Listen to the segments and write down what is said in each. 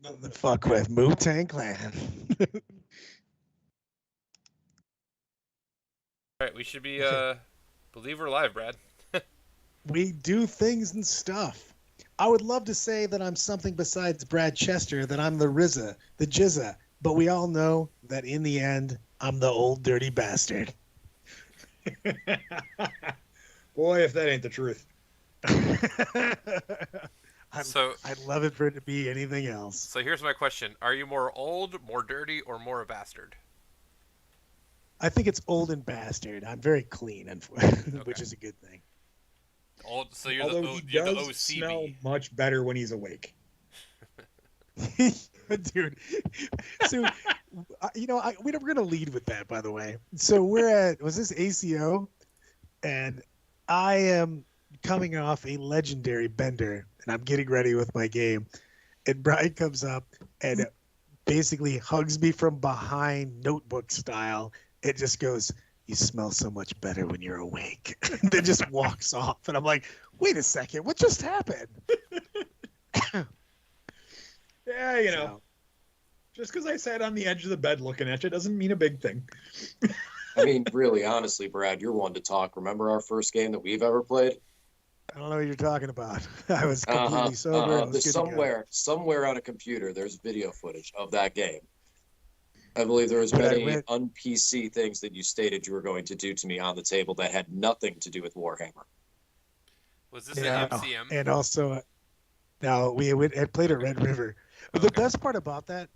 Nothing to fuck with. Wu-Tang Clan. All right, we should be believe we're live, Brad. We do things and stuff. I would love to say that I'm something besides Brad Chester, that I'm the RZA, the Jizza, but we all know that in the end, I'm the old dirty bastard. Boy, if that ain't the truth. I'd love it for it to be anything else. So here's my question. Are you more old, more dirty, or more a bastard? I think it's old and bastard. I'm very clean, which is a good thing. Old, so you're Although the he does OCB. smell much better when he's awake. Dude, so we're gonna lead with that, by the way. So we're at this ACO, and I am coming off a legendary bender, and I'm getting ready with my game, and Brian comes up and basically hugs me from behind, notebook style. It just goes, "You smell so much better when you're awake," and then just walks off, and I'm like, "Wait a second, what just happened?" Yeah, just because I sat on the edge of the bed looking at you doesn't mean a big thing. I mean, really, honestly, Brad, you're one to talk. Remember our first game that we've ever played? I don't know what you're talking about. I was completely sober. There's somewhere on a computer, there's video footage of that game. I believe there was many un-PC things that you stated you were going to do to me on the table that had nothing to do with Warhammer. Was this an MCM? And also, no, we had played at Red River. But the best part about that,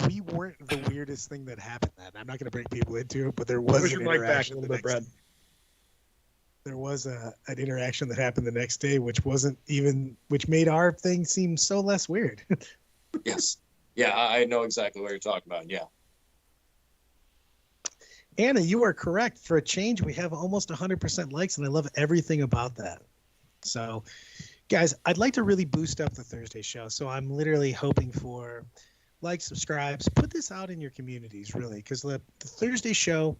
we weren't the weirdest thing that happened. I'm not going to bring people into it, but there was an interaction. A little bit, Brad. There was an interaction that happened the next day, which made our thing seem so less weird. Yes. Yeah, I know exactly what you're talking about. Yeah. Anna, you are correct. For a change, we have almost 100% likes, and I love everything about that. So, guys, I'd like to really boost up the Thursday show. So I'm literally hoping for likes, subscribes, put this out in your communities, really, because the Thursday show,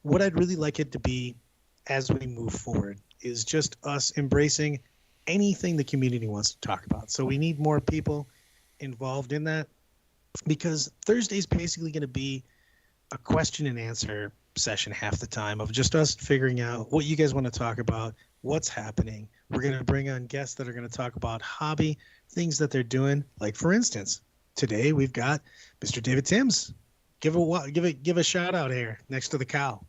what I'd really like it to be as we move forward is just us embracing anything the community wants to talk about. So we need more people involved in that, because Thursday's basically going to be a question and answer session half the time of just us figuring out what you guys want to talk about, what's happening. We're going to bring on guests that are going to talk about hobby, things that they're doing. Like, for instance, today we've got Mr. David Timms. Give a shout out here next to the cow.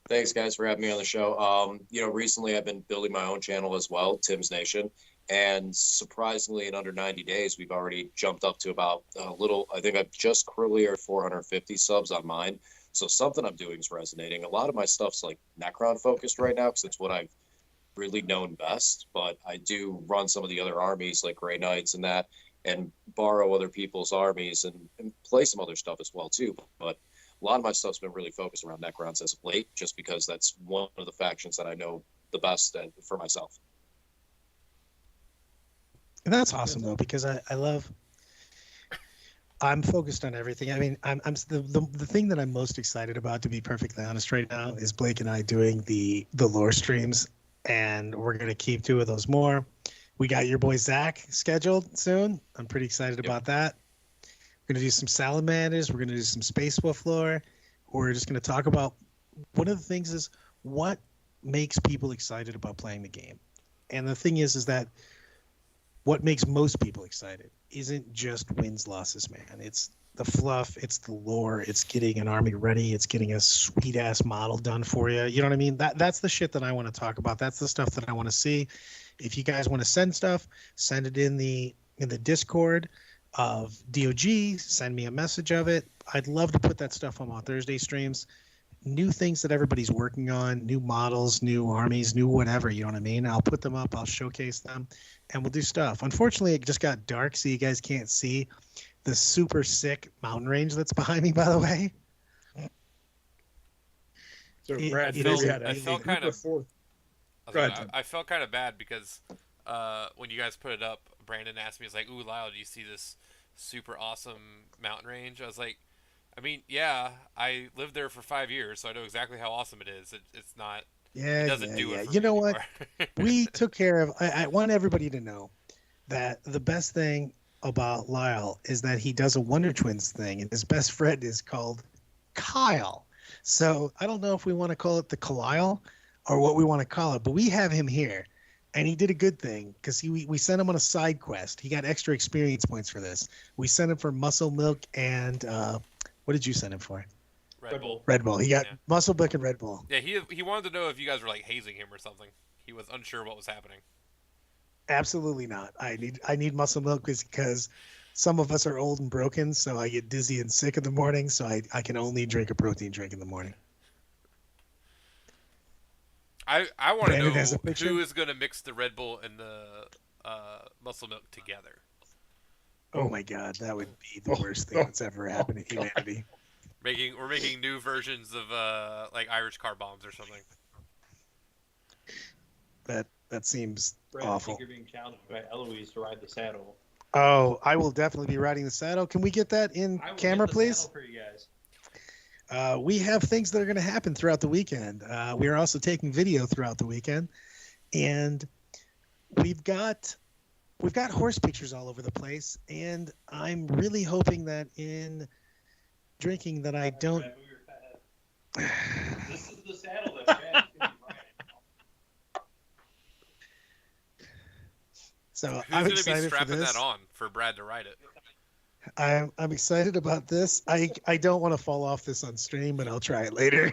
Thanks, guys, for having me on the show. Recently I've been building my own channel as well, Tim's Nation. And surprisingly, in under 90 days, we've already jumped up to about I think I've just cleared 450 subs on mine. So something I'm doing is resonating. A lot of my stuff's like Necron focused right now because it's what I've really known best. But I do run some of the other armies like Grey Knights and that, and borrow other people's armies and play some other stuff as well, too. But a lot of my stuff's been really focused around Necrons as of late, just because that's one of the factions that I know the best for myself. And that's awesome, though, because I'm focused on everything. I mean, I'm the thing that I'm most excited about, to be perfectly honest right now, is Blake and I doing the lore streams, and we're going to keep 2 of those more. We got your boy Zach scheduled soon. I'm pretty excited about that. We're going to do some salamanders. We're going to do some Space Wolf lore. We're just going to talk about, one of the things is what makes people excited about playing the game. And the thing is that what makes most people excited isn't just wins, losses, man. It's the fluff, it's the lore, it's getting an army ready, it's getting a sweet ass model done for you. You know what I mean? That's the shit that I want to talk about. That's the stuff that I want to see. If you guys want to send stuff, send it in the Discord. of DOG, send me a message of it. I'd love to put that stuff on my Thursday streams. New things that everybody's working on, new models, new armies, new whatever, you know what I mean? I'll put them up, I'll showcase them, and we'll do stuff. Unfortunately, it just got dark, so you guys can't see the super sick mountain range that's behind me, by the way. So, Brad, I felt kind of bad because when you guys put it up, Brandon asked me, "He's like, ooh, Lyle, do you see this super awesome mountain range?" I was like, I mean, yeah, I lived there for 5 years, so I know exactly how awesome it is. It's not. Yeah, it doesn't do it. For you me know anymore. what? We took care of. I want everybody to know that the best thing about Lyle is that he does a Wonder Twins thing, and his best friend is called Kyle. So I don't know if we want to call it the Kyle or what we want to call it, but we have him here, and he did a good thing because we sent him on a side quest. He got extra experience points for this. We sent him for muscle milk and what did you send him for? Red Bull. Red Bull. He got muscle milk and Red Bull. Yeah, he wanted to know if you guys were like hazing him or something. He was unsure what was happening. Absolutely not. I need muscle milk because some of us are old and broken, so I get dizzy and sick in the morning, so I can only drink a protein drink in the morning. I want to know picture? who is going to mix the Red Bull and the muscle milk together. Oh my God, that would be the worst thing that's ever happened in humanity. We're making new versions of like Irish car bombs or something. That seems Brad, awful. I think you're being challenged by Eloise to ride the saddle. Oh, I will definitely be riding the saddle. Can we get that in camera, please? Saddle for you guys. We have things that are going to happen throughout the weekend. We are also taking video throughout the weekend, and we've got horse pictures all over the place. And I'm really hoping that in drinking that I don't. This is the saddle that Brad's going to be riding. So Who's I'm going to be excited for strapping this. that on for Brad to ride it? I'm excited about this. I don't want to fall off this on stream, but I'll try it later.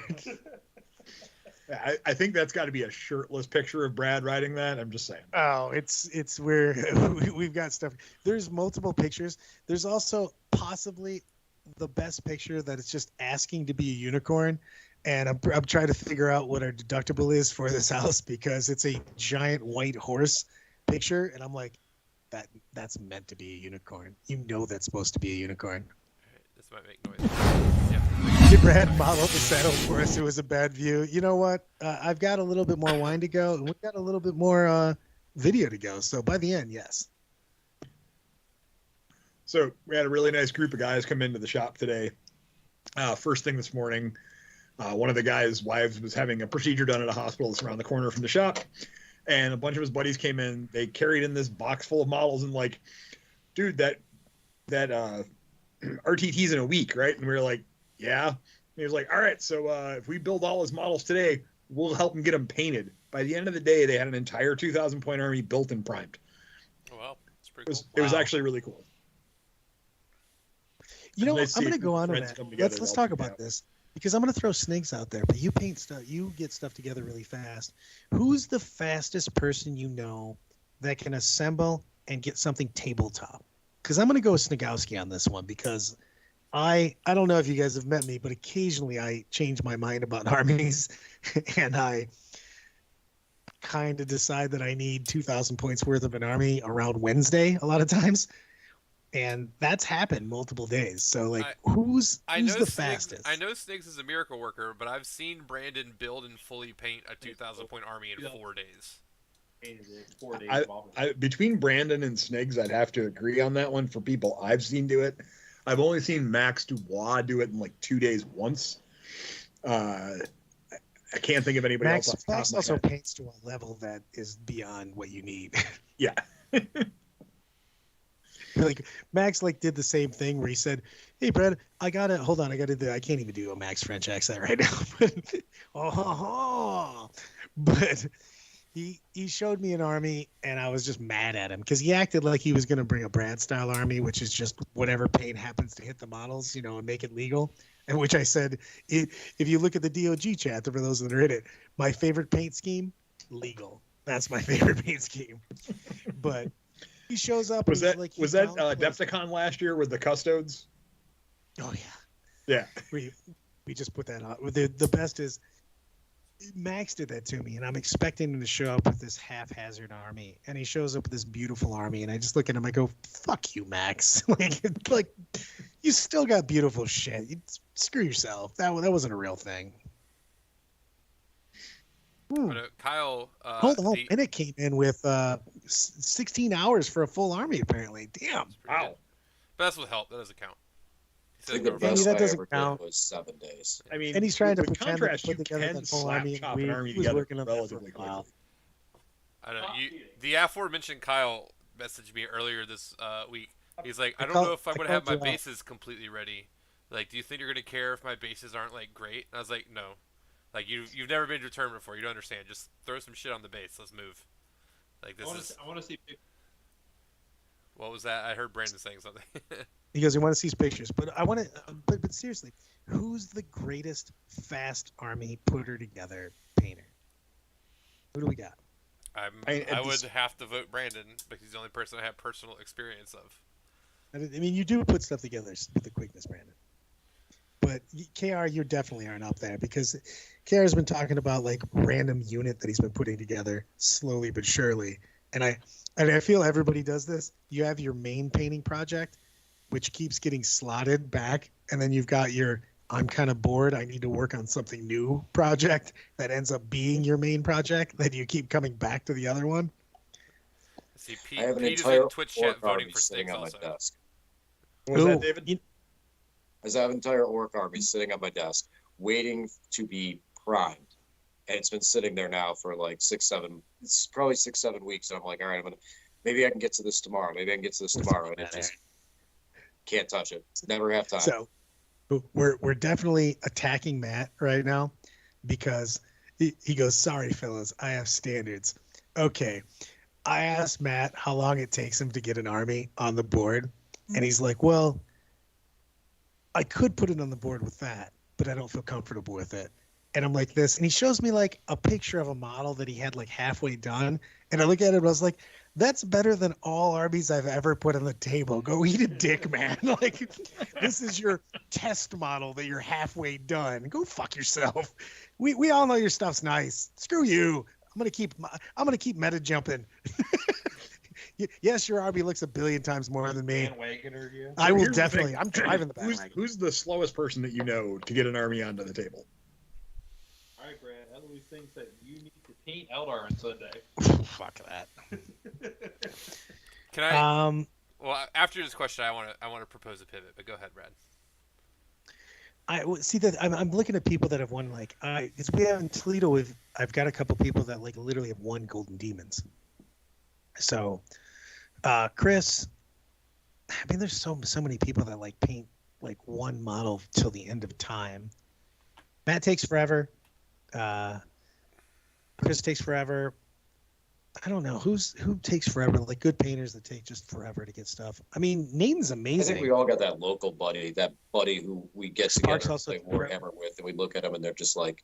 I think that's got to be a shirtless picture of Brad riding that. I'm just saying. Oh, it's where we've got stuff. There's multiple pictures. There's also possibly the best picture that it's just asking to be a unicorn, and I'm trying to figure out what our deductible is for this house because it's a giant white horse picture, and I'm like, that's meant to be a unicorn. You know that's supposed to be a unicorn. All right, this might make noise. Yeah. Did Brad model the saddle for us? It was a bad view. You know what? I've got a little bit more wine to go, and we've got a little bit more video to go. So by the end, yes. So we had a really nice group of guys come into the shop today. First thing this morning, one of the guys' wives was having a procedure done at a hospital that's around the corner from the shop. And a bunch of his buddies came in. They carried in this box full of models and like, dude, that RTT's in a week, right? And we were like, yeah. And he was like, all right, so if we build all his models today, we'll help him get them painted. By the end of the day, they had an entire 2,000 point army built and primed. Oh, well, it's pretty cool. It was actually really cool. You know, Nice I'm to going see to go on to friends that. come together Let's to talk help you about out. this because I'm going to throw Snigs out there, but you paint stuff, you get stuff together really fast. Who's the fastest person you know that can assemble and get something tabletop? Because I'm going to go with Snigowski on this one because I don't know if you guys have met me, but occasionally I change my mind about armies and I kind of decide that I need 2,000 points worth of an army around Wednesday a lot of times. And that's happened multiple days. So, like, who's the fastest? I know Snigs is a miracle worker, but I've seen Brandon build and fully paint a 2,000 point army in 4 days. Painted it 4 days. Between Brandon and Snigs, I'd have to agree on that one for people I've seen do it. I've only seen Max Dubois do it in like 2 days once. I can't think of anybody else. Max also paints to a level that is beyond what you need. Yeah. Like Max did the same thing where he said, "Hey Brad, I can't even do a Max French accent right now." But he showed me an army and I was just mad at him because he acted like he was going to bring a Brad style army, which is just whatever paint happens to hit the models, and make it legal. And which I said, if you look at the DOG chat, for those that are in it, my favorite paint scheme, legal. That's my favorite paint scheme. But He shows up. Was and that he's like, was that Depticon last year with the Custodes? Oh yeah. Yeah. We just put that on. The best is Max did that to me, and I'm expecting him to show up with this haphazard army, and he shows up with this beautiful army, and I just look at him. I go, "Fuck you, Max! like, you still got beautiful shit. Screw yourself. That wasn't a real thing." Kyle. Hold on, and it came in with 16 hours for a full army. Apparently, damn. Wow. But that's with help. That doesn't count. I think the best that I doesn't ever count. did was 7 days. I mean, And he's trying to with pretend contrast, to you put together can the full slap army. chop We an army was together working on that for a relatively while. quickly. I don't know. The aforementioned Kyle messaged me earlier this week. He's like, I don't know if I'm going to have my bases completely ready. Like, do you think you're going to care if my bases aren't, like, great? And I was like, no. Like, you've never been to a tournament before. You don't understand. Just throw some shit on the base. Let's move. Like, this is... I want to see. What was that? I heard Brandon saying something. He goes, "He wants to see his pictures," but I want to. But seriously, who's the greatest fast army putter together painter? Who do we got? I would have to vote Brandon because he's the only person I have personal experience of. I mean, you do put stuff together with the quickness, Brandon. But KR, you definitely aren't up there because KR has been talking about like random unit that he's been putting together slowly but surely, and I feel everybody does this. You have your main painting project, which keeps getting slotted back, and then you've got your I'm kind of bored, I need to work on something new project that ends up being your main project that you keep coming back to the other one. See, I have an Pete is entire in Twitch chat voting army for sitting Sticks on my also. desk. What was that, David? I have an entire orc army sitting on my desk, waiting to be primed, and it's been sitting there now for like 6-7. It's probably 6-7 weeks, and I'm like, all right, maybe I can get to this tomorrow. Maybe I can get to this tomorrow, and it just can't touch it. Never have time. So we're definitely attacking Matt right now because he goes, "Sorry, fellas, I have standards." Okay, I asked Matt how long it takes him to get an army on the board, and he's like, "Well, I could put it on the board with that, but I don't feel comfortable with it." And I'm like this, and he shows me like a picture of a model that he had like halfway done, and I look at it and I was like, "That's better than all armies I've ever put on the table. Go eat a dick, man." Like, this is your test model that you're halfway done. Go fuck yourself. We all know your stuff's nice. Screw you. I'm gonna keep meta jumping. Yes, your army looks a billion times more than me. I will definitely. I'm driving the bandwagon. Who's the slowest person that you know to get an army onto the table? All right, Brad. Eloise thinks that you need to paint Eldar on Sunday. Fuck that. Can I? Well, after this question, I want to propose a pivot. But go ahead, Brad. I see that I'm looking at people that have won because we have in Toledo. I've got a couple people that like literally have won Golden Demons. So, Chris, I mean, there's so many people that like paint like one model till the end of time. Matt takes forever. Chris takes forever. I don't know who takes forever. Like good painters that take just forever to get stuff. I mean, Nathan's amazing. I think we all got that local buddy, who we get Sparks together and play Warhammer with, and we look at them and they're just like,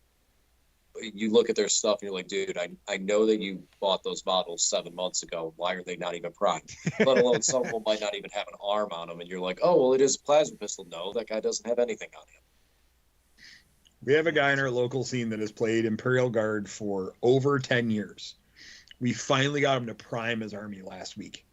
you look at their stuff and you're like, dude, I know that you bought those models 7 months ago. Why are they not even primed? Let alone some of them might not even have an arm on them. And you're like, oh, well, it is a plasma pistol. No, that guy doesn't have anything on him. We have a guy in our local scene that has played Imperial Guard for over 10 years. We finally got him to prime his army last week.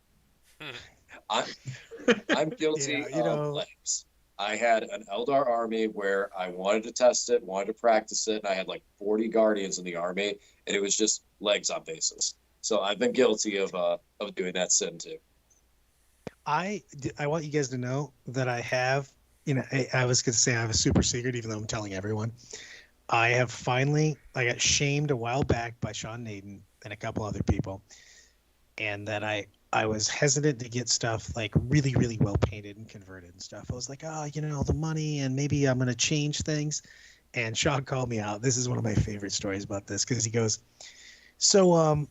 I'm guilty of legs. I had an Eldar army where I wanted to test it, wanted to practice it, and I had like 40 Guardians in the army, and it was just legs on bases. So I've been guilty of doing that sin too. I want you guys to know that I have, I was going to say I have a super secret, even though I'm telling everyone. I got shamed a while back by Sean Naden and a couple other people, and that I was hesitant to get stuff like really, really well painted and converted and stuff. I was like, the money and maybe I'm going to change things. And Sean called me out. This is one of my favorite stories about this because he goes, so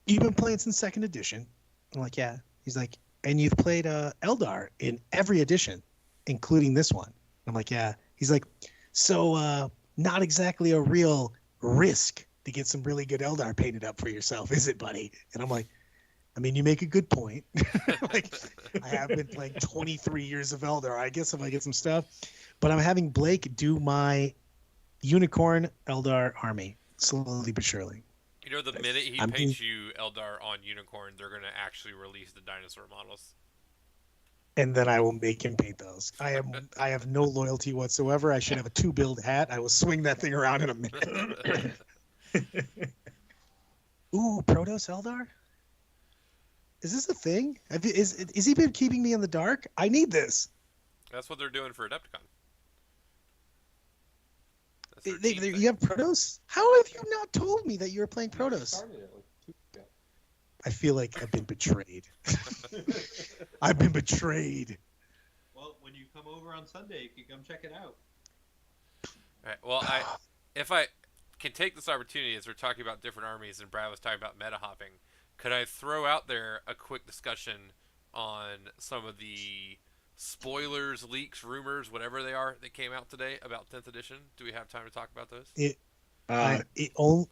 you've been playing since 2nd edition? I'm like, yeah. He's like, and you've played Eldar in every edition, including this one. I'm like, yeah. He's like, so not exactly a real risk to get some really good Eldar painted up for yourself, is it, buddy? And I'm like, I mean, you make a good point. Like, I have been playing 23 years of Eldar. I guess if I get some stuff, but I'm having Blake do my Unicorn Eldar army slowly but surely. You know, the minute he paints you Eldar on Unicorn, they're going to actually release the dinosaur models. And then I will make him paint those. I have no loyalty whatsoever. I should have a 2-build hat. I will swing that thing around in a minute. Ooh, Protoss Eldar? Is this a thing? Is he been keeping me in the dark? I need this. That's what they're doing for Adepticon. You have Protoss? How have you not told me that you were playing Protoss? I feel like I've been betrayed. I've been betrayed. Well, when you come over on Sunday, you can come check it out. All right. Well, if I can take this opportunity as we're talking about different armies and Brad was talking about meta hopping, could I throw out there a quick discussion on some of the spoilers, leaks, rumors, whatever they are that came out today about 10th edition? Do we have time to talk about those?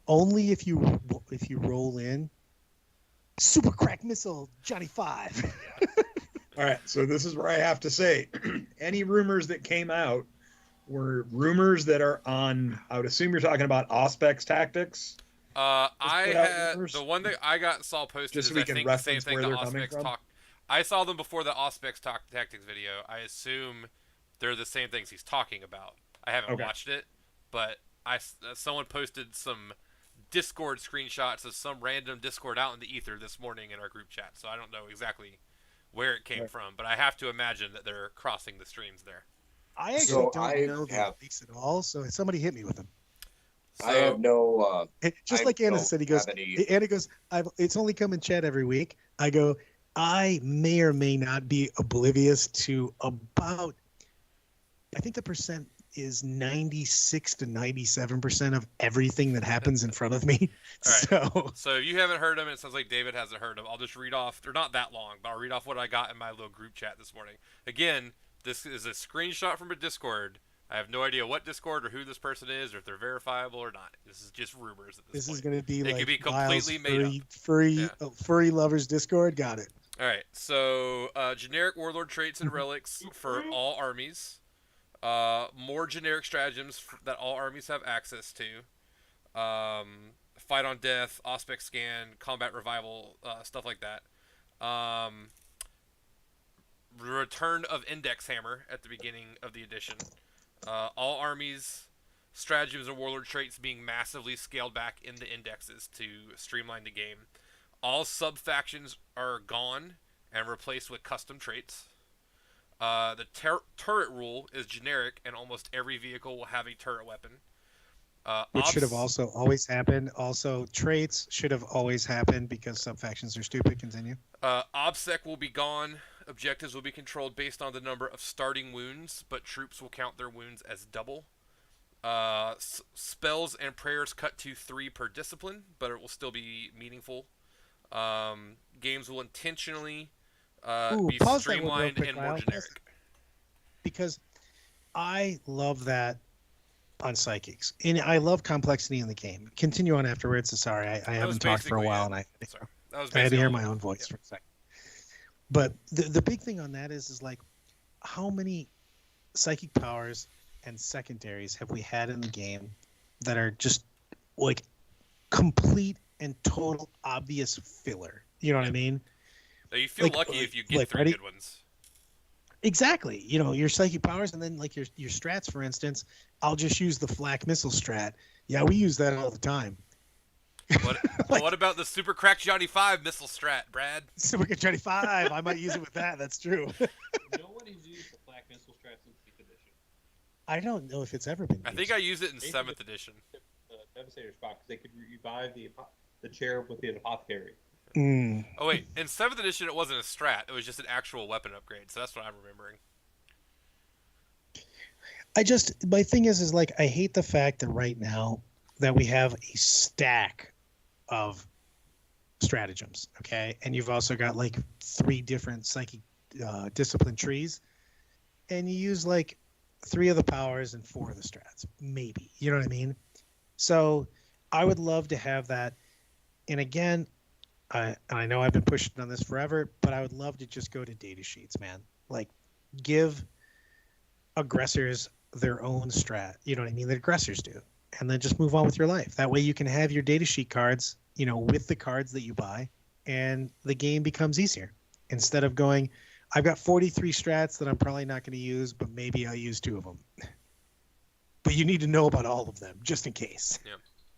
Only if you roll in Super Crack Missile Johnny 5. All right, so this is where I have to say, any rumors that came out were rumors that are on, I would assume you're talking about Auspex Tactics. I had the one that I saw posted just so is we I can think the same reference thing where the they're coming Auspex from. talk. I saw them before the Auspex Tactics video. I assume they're the same things he's talking about. I haven't watched it, but someone posted some Discord screenshots of some random Discord out in the ether this morning in our group chat. So I don't know exactly where it came from, but I have to imagine that they're crossing the streams there. I actually don't know the leaks at all, so somebody hit me with them. So, I have no. Just like Anna said, Anna goes, it's only come in chat every week. I go, I may or may not be oblivious to about, I think the percent is 96 to 97% of everything that happens in front of me. Right. So if you haven't heard them, it sounds like David hasn't heard them. I'll just read off. They're not that long, but I'll read off what I got in my little group chat this morning. Again, this is a screenshot from a Discord. I have no idea what Discord or who this person is or if they're verifiable or not. This is just rumors at this point. This is going to be it like could be completely made up. Furry lovers Discord. Got it. All right. So generic warlord traits and relics for all armies. More generic stratagems that all armies have access to. Fight on death, Auspex scan, combat revival, stuff like that. Return of Index Hammer at the beginning of the edition. All armies, stratagems, and warlord traits being massively scaled back in the indexes to streamline the game. All sub-factions are gone and replaced with custom traits. The turret rule is generic, and almost every vehicle will have a turret weapon. Which should have also always happened. Also, traits should have always happened because sub-factions are stupid. Continue. OBSEC will be gone. Objectives will be controlled based on the number of starting wounds, but troops will count their wounds as double. Spells and prayers cut to 3 per discipline, but it will still be meaningful. Games will intentionally be streamlined and more generic. Because I love that on Psychics. And I love complexity in the game. Continue on afterwards. Sorry, I haven't talked for a while, and I had to hear my own voice for a second. But the big thing on that is like, how many psychic powers and secondaries have we had in the game that are just like complete and total obvious filler? You know what I mean? So you feel lucky if you get 3 good ones. Exactly. You know, your psychic powers, and then like your strats, for instance, I'll just use the flak missile strat. Yeah, we use that all the time. What about the Super Crack Johnny 5 missile strat, Brad? Super Crack Johnny 5. I might use it with that. That's true. No one has used the flak missile strat since 8th edition. I don't know if it's ever been used. I think I used it in 7th edition. Devastator spot because they could revive the chair with the apothecary. Oh wait, in 7th edition it wasn't a strat; it was just an actual weapon upgrade. So that's what I'm remembering. My thing is like, I hate the fact that right now that we have a stack of stratagems, okay, and you've also got like 3 different psychic discipline trees, and you use like 3 of the powers and 4 of the strats, maybe. You know what I mean? So I would love to have that. And again, I know I've been pushing on this forever, but I would love to just go to data sheets, man. Like, give aggressors their own strat. You know what I mean? The aggressors do, and then just move on with your life. That way, you can have your data sheet cards, with the cards that you buy, and the game becomes easier. Instead of going, I've got 43 strats that I'm probably not going to use, but maybe I'll use 2 of them. But you need to know about all of them, just in case. Yeah.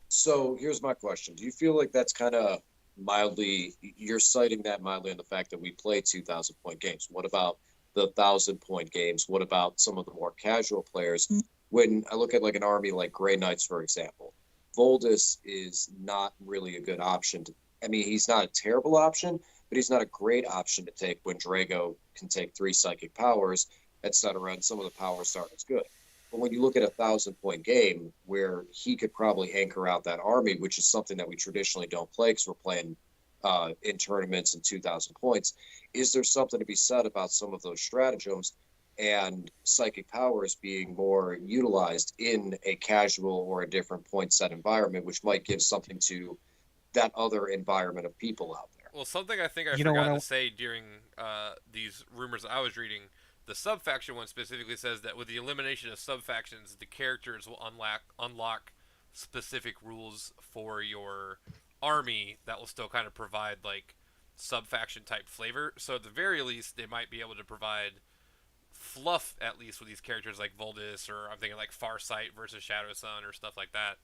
So here's my question. Do you feel like that's kind of mildly, you're citing that mildly on the fact that we play 2,000-point games? What about the 1,000-point games? What about some of the more casual players? When I look at like an army like Grey Knights, for example, Voldus is not really a good option. He's not a terrible option, but he's not a great option to take when Drago can take 3 psychic powers, etc., and some of the powers aren't as good. But when you look at a 1,000-point game where he could probably anchor out that army, which is something that we traditionally don't play because we're playing in tournaments and 2,000 points, is there something to be said about some of those stratagems and psychic powers being more utilized in a casual or a different point set environment, which might give something to that other environment of people out there? Well, something I think I forgot to say during these rumors I was reading, the sub-faction one specifically says that with the elimination of sub-factions, the characters will unlock specific rules for your army that will still kind of provide like sub-faction type flavor. So at the very least, they might be able to provide fluff at least with these characters like Voldus, or I'm thinking like Farsight versus Shadow Sun or stuff like that.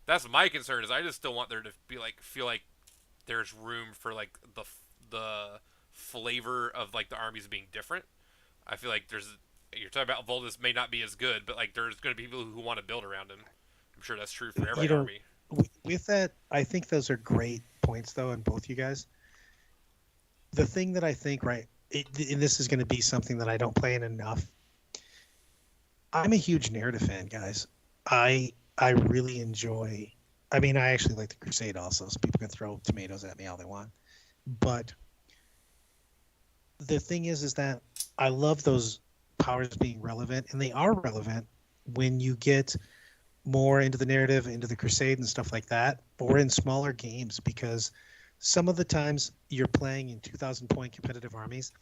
That's my concern, is I just still want there to be like, feel like there's room for like the flavor of like the armies being different. I feel like you're talking about Voldus may not be as good, but like there's going to be people who want to build around him. I'm sure that's true for every army. With that, I think those are great points though, in both you guys. The thing that I think, and this is going to be something that I don't play in enough. I'm a huge narrative fan, guys. I really enjoy. I actually like the Crusade also, so people can throw tomatoes at me all they want. But the thing is that I love those powers being relevant, and they are relevant when you get more into the narrative, into the Crusade and stuff like that, or in smaller games, because some of the times you're playing in 2,000-point competitive armies,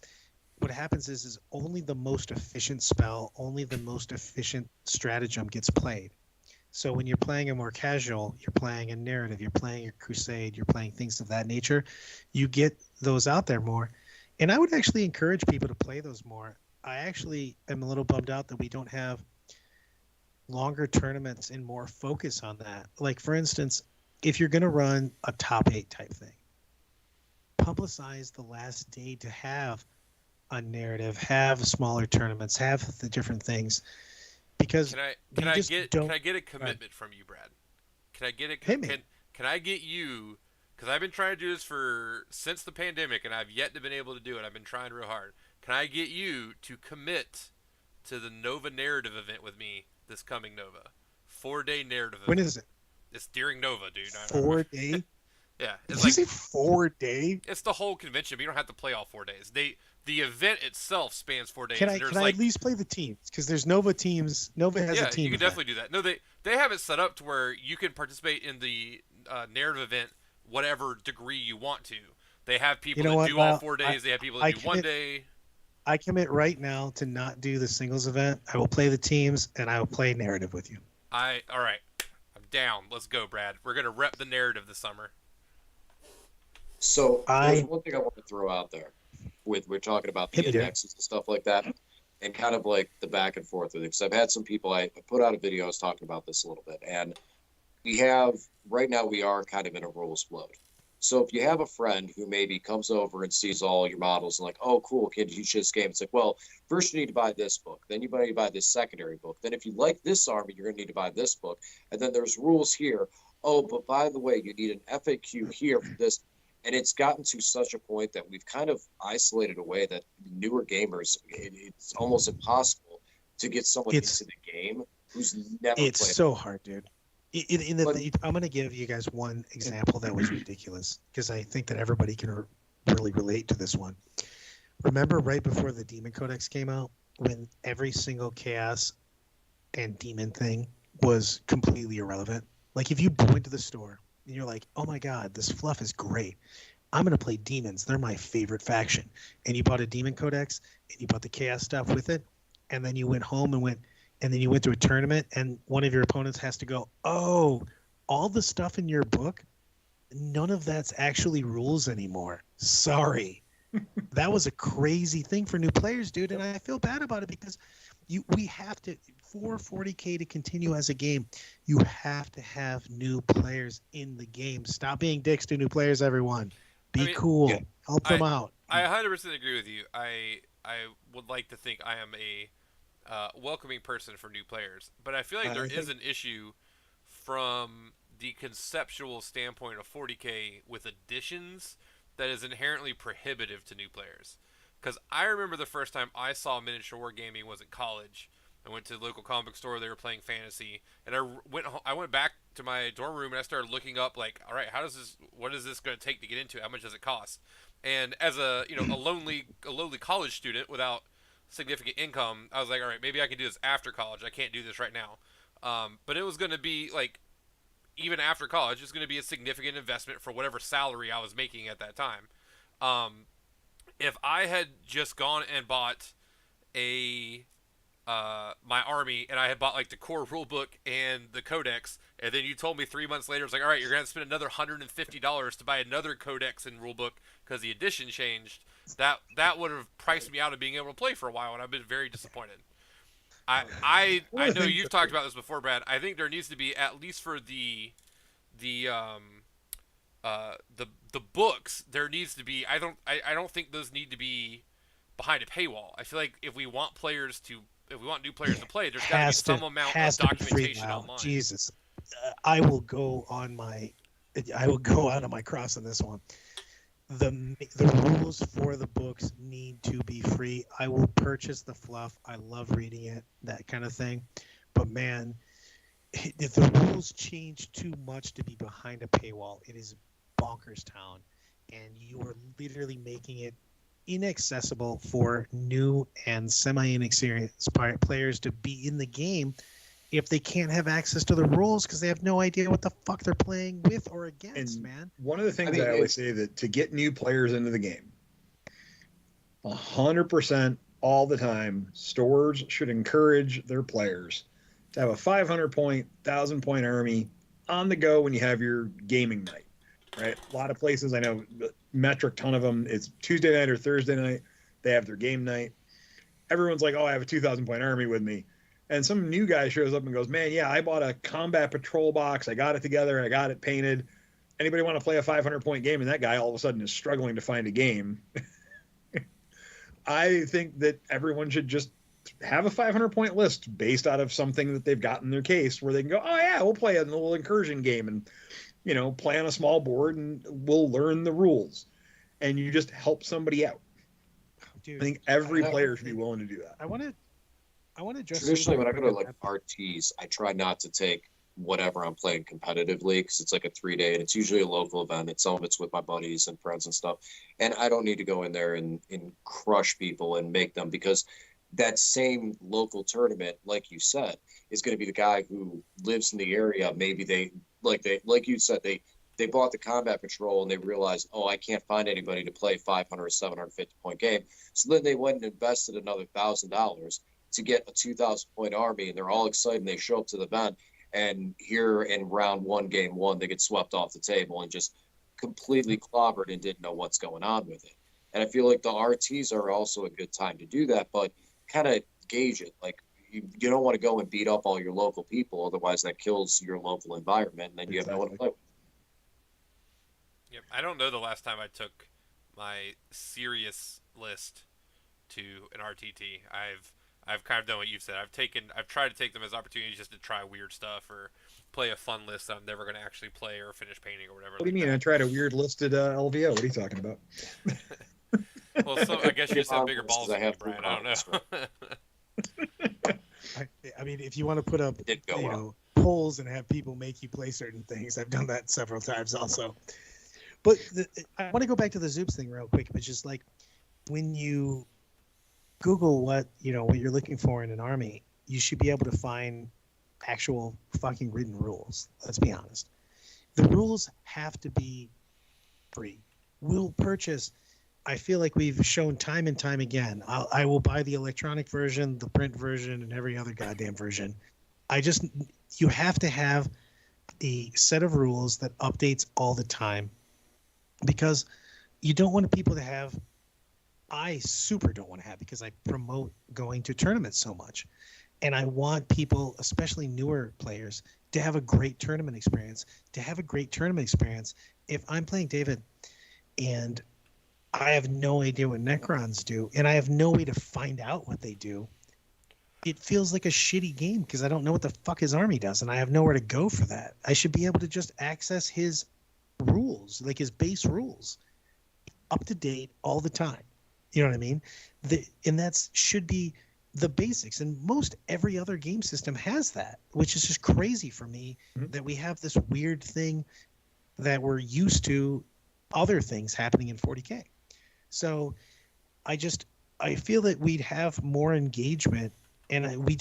what happens is only the most efficient spell, only the most efficient stratagem gets played. So when you're playing a more casual, you're playing a narrative, you're playing a Crusade, you're playing things of that nature, you get those out there more. And I would actually encourage people to play those more. I actually am a little bummed out that we don't have longer tournaments and more focus on that. Like, for instance, if you're going to run a top 8 type thing, publicize the last day to have a narrative, have smaller tournaments, have the different things. Because can I get a commitment from you, Brad? Can I get you? Because I've been trying to do this since the pandemic, and I've yet to been able to do it. I've been trying real hard. Can I get you to commit to the Nova narrative event with me this coming Nova? 4-day narrative event. When is it? It's during Nova, dude. 4 day? Yeah. Did you say 4 day? It's the whole convention, but you don't have to play all 4 days. The event itself spans 4 days. Can I at least play the teams? Because there's Nova teams. Nova has a team. Yeah, you can event. definitely do that. No, they have it set up to where you can participate in the narrative event whatever degree you want to. They have people that do all 4 days. They have people that do 1 day. I commit right now to not do the singles event. I will play the teams, and I will play narrative with you. All right. I'm down. Let's go, Brad. We're going to rep the narrative this summer. So there's one thing I want to throw out there. We're talking about the indexes and stuff like that, and kind of like the back and forth with it. Because I've had some people, I put out a video, I was talking about this a little bit, and right now we are kind of in a rules float. So if you have a friend who maybe comes over and sees all your models and like, oh, cool, can you teach this game? It's like, well, first you need to buy this book. Then you need to buy this secondary book. Then if you like this army, you're going to need to buy this book. And then there's rules here. Oh, but by the way, you need an FAQ here for this. And it's gotten to such a point that we've kind of isolated away that newer gamers, it's almost impossible to get someone into the game who's never played. It's so hard, dude. I'm going to give you guys one example that was ridiculous, because I think that everybody can really relate to this one. Remember right before the Demon Codex came out, when every single Chaos and Demon thing was completely irrelevant? Like, if you went to the store and you're like, oh my God, this fluff is great. I'm going to play demons. They're my favorite faction. And you bought a demon codex and you bought the chaos stuff with it. And then you went home and then you went to a tournament and one of your opponents has to go, oh, all the stuff in your book, none of that's actually rules anymore. Sorry. That was a crazy thing for new players, dude. And I feel bad about it because we have to, for 40K to continue as a game, you have to have new players in the game. Stop being dicks to new players, everyone. Be cool. Yeah. Help them out. I 100% agree with you. I would like to think I am a welcoming person for new players, but I feel like there is an issue from the conceptual standpoint of 40K with additions that is inherently prohibitive to new players. Because I remember the first time I saw miniature wargaming was in college. I went to the local comic book store. They were playing fantasy, and I went back to my dorm room and I started looking up like, all right, what is this going to take to get into? How much does it cost? And as a lowly college student without significant income, I was like, all right, maybe I can do this after college. I can't do this right now. But it was going to be like, even after college, it's going to be a significant investment for whatever salary I was making at that time. If I had just gone and bought my army, and I had bought like the core rulebook and the codex, and then you told me 3 months later, it's like, all right, you're going to spend another $150 to buy another codex and rulebook because the edition changed, that would have priced me out of being able to play for a while, and I've been very disappointed. I know you've talked about this before, Brad. I think there needs to be, at least for the books, there needs to be, I don't think those need to be behind a paywall. I feel like if we want new players to play, there's got to be some amount of documentation online. Jesus, I will go out of my cross on this one. The rules for the books need to be free. I will purchase the fluff. I love reading it, that kind of thing. But man, if the rules change too much to be behind a paywall, it is bonkers town, and you are literally making it inaccessible for new and semi-inexperienced players to be in the game if they can't have access to the rules because they have no idea what the fuck they're playing with or against, man. One of the things I always say that to get new players into the game, 100% all the time, stores should encourage their players to have a 500-point, 1,000-point army on the go when you have your gaming night, right? A lot of places, I know, metric ton of them, it's Tuesday night or Thursday night. They have their game night. Everyone's like, oh, I have a 2,000-point army with me. And some new guy shows up and goes, man, yeah, I bought a combat patrol box. I got it together. I got it painted. Anybody want to play a 500-point game? And that guy all of a sudden is struggling to find a game. I think that everyone should just have a 500-point list based out of something that they've got in their case where they can go, oh, yeah, we'll play a little incursion game and, play on a small board and we'll learn the rules. And you just help somebody out. Dude, I think every player should be willing to do that. I want to just traditionally when I go to like RTs, I try not to take whatever I'm playing competitively because it's like a 3-day and it's usually a local event. Some of it's with my buddies and friends and stuff. And I don't need to go in there and crush people and make them, because that same local tournament, like you said, is going to be the guy who lives in the area. Maybe like you said, they bought the combat patrol and they realized, oh, I can't find anybody to play 500 or 750 point game. So then they went and invested another $1,000 to get a 2,000-point army, and they're all excited. And they show up to the event, and here in round 1, game 1, they get swept off the table and just completely clobbered and didn't know what's going on with it. And I feel like the RTs are also a good time to do that, but kind of gauge it. Like you don't want to go and beat up all your local people, otherwise that kills your local environment, and then you have no one to play with. Yep, I don't know the last time I took my serious list to an RTT. I've kind of done what you've said. I've tried to take them as opportunities just to try weird stuff or play a fun list that I'm never going to actually play or finish painting or whatever. What do you mean? I tried a weird listed LVO. What are you talking about? Well, so I guess you just have bigger balls than me, Brian. I don't know. I mean, if you want to put up polls and have people make you play certain things, I've done that several times also. But I want to go back to the Zoops thing real quick, which is like when you Google what you're looking for in an army, you should be able to find actual fucking written rules. Let's be honest. The rules have to be free. We'll purchase. I feel like we've shown time and time again. I will buy the electronic version, the print version, and every other goddamn version. You have to have a set of rules that updates all the time, because you don't want people to have. I super don't want to have, because I promote going to tournaments so much, and I want people, especially newer players, to have a great tournament experience. If I'm playing David and I have no idea what Necrons do, and I have no way to find out what they do, it feels like a shitty game, because I don't know what the fuck his army does, and I have nowhere to go for that. I should be able to just access his rules, like his base rules, up to date all the time. You know what I mean? And that should be the basics. And most every other game system has that, which is just crazy for me, that we have this weird thing that we're used to other things happening in 40K. So I feel that we'd have more engagement, and we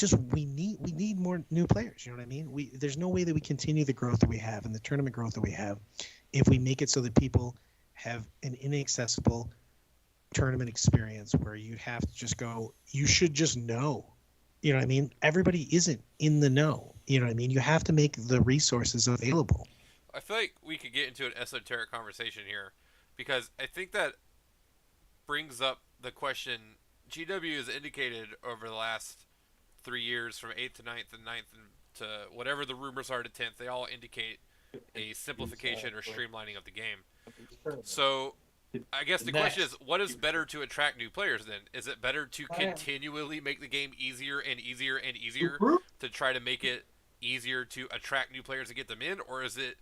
need more new players. You know what I mean? There's no way that we continue the growth that we have and the tournament growth that we have if we make it so that people have an inaccessible tournament experience where you'd have to just go, you should just know. You know what I mean? Everybody isn't in the know. You know what I mean? You have to make the resources available. I feel like we could get into an esoteric conversation here, because I think that brings up the question. GW has indicated over the last 3 years, from 8th to 9th and 9th to whatever the rumors are to 10th, they all indicate a simplification or streamlining of the game. So I guess the question is, what is better to attract new players then? Is it better to continually make the game easier and easier and easier to try to make it easier to attract new players and get them in, or is it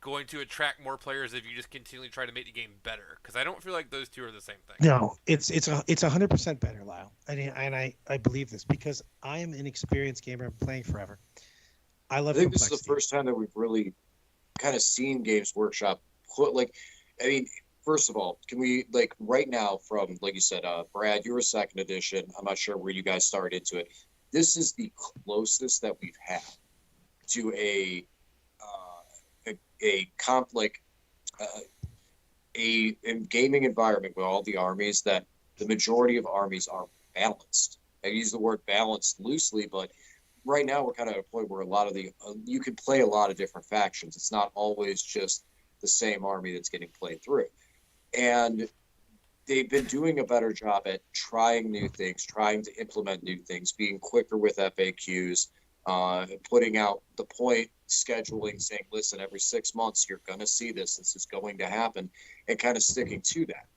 going to attract more players if you just continually try to make the game better? Because I don't feel like those two are the same thing. No, it's 100% better, Lyle. I believe this because I am an experienced gamer. I'm playing forever. I love. I think this is the first time that we've really kind of seen Games Workshop put first of all, can we right now from, like you said, Brad, you were second edition. I'm not sure where you guys started into it. This is the closest that we've had to a gaming environment with all the armies that the majority of armies are balanced. I use the word balanced loosely, but right now we're kind of at a point where a lot of you can play a lot of different factions. It's not always just the same army that's getting played through. And they've been doing a better job at trying new things, trying to implement new things, being quicker with FAQs, putting out the point scheduling, saying, listen, every 6 months you're going to see this is going to happen, and kind of sticking to that.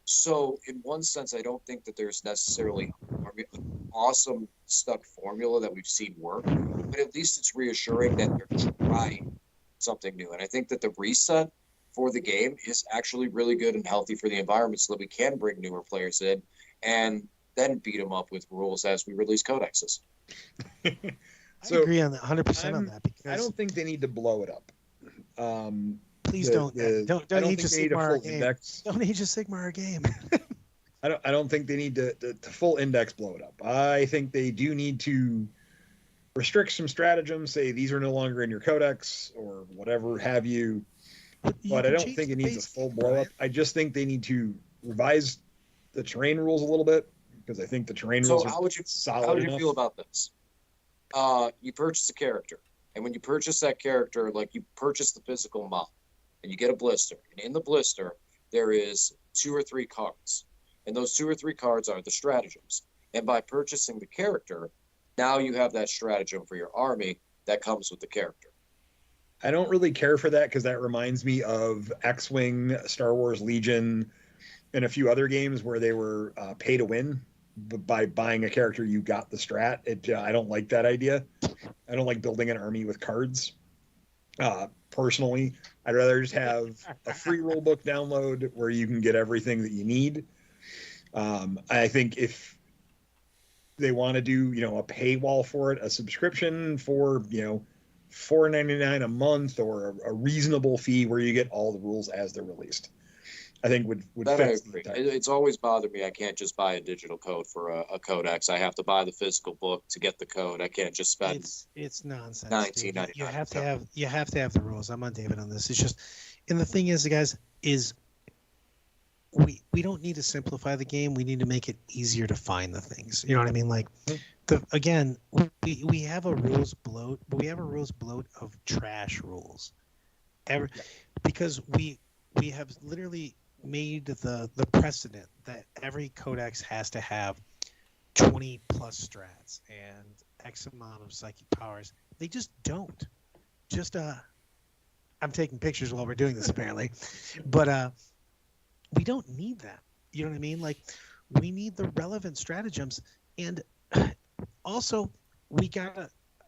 So in one sense, I don't think that there's necessarily an awesome stuck formula that we've seen work, but at least it's reassuring that they're trying something new. And I think that the reset for the game is actually really good and healthy for the environment, so that we can bring newer players in and then beat them up with rules as we release codexes. So I agree on that 100% on that, because I don't think they need to blow it up. Please don't Age of Sigmar our game. Don't Age of Sigmar our game. I don't think they need to full index blow it up. I think they do need to restrict some stratagems, say these are no longer in your codex or whatever have you. But I don't think it needs a full blow up. I just think they need to revise the terrain rules a little bit, because I think the terrain rules are solid. How would you feel about this? You purchase a character, and when you purchase that character, you purchase the physical model, and you get a blister. And in the blister, there is 2 or 3 cards, and those 2 or 3 cards are the stratagems. And by purchasing the character, now you have that stratagem for your army that comes with the character. I don't really care for that, because that reminds me of X-Wing, Star Wars Legion, and a few other games where they were pay to win. But by buying a character, you got the strat. I don't like that idea. I don't like building an army with cards. Personally, I'd rather just have a free rulebook download where you can get everything that you need. I think if they want to do, a paywall for it, a subscription for, $4.99 a month, or a reasonable fee where you get all the rules as they're released. I think would That I fit. agree. It's always bothered me. I can't just buy a digital code for a codex. I have to buy the physical book to get the code. I can't just spend. It's nonsense. $19.99. You have to have the rules. I'm on David on this. It's just, and the thing is, guys, is we don't need to simplify the game. We need to make it easier to find the things. You know what I mean? Like, again, we have a rules bloat, but we have a rules bloat of trash rules. Because we have literally made the precedent that every codex has to have 20 plus strats and X amount of psychic powers. They just don't. I'm taking pictures while we're doing this apparently, but we don't need that. You know what I mean? Like, we need the relevant stratagems, and also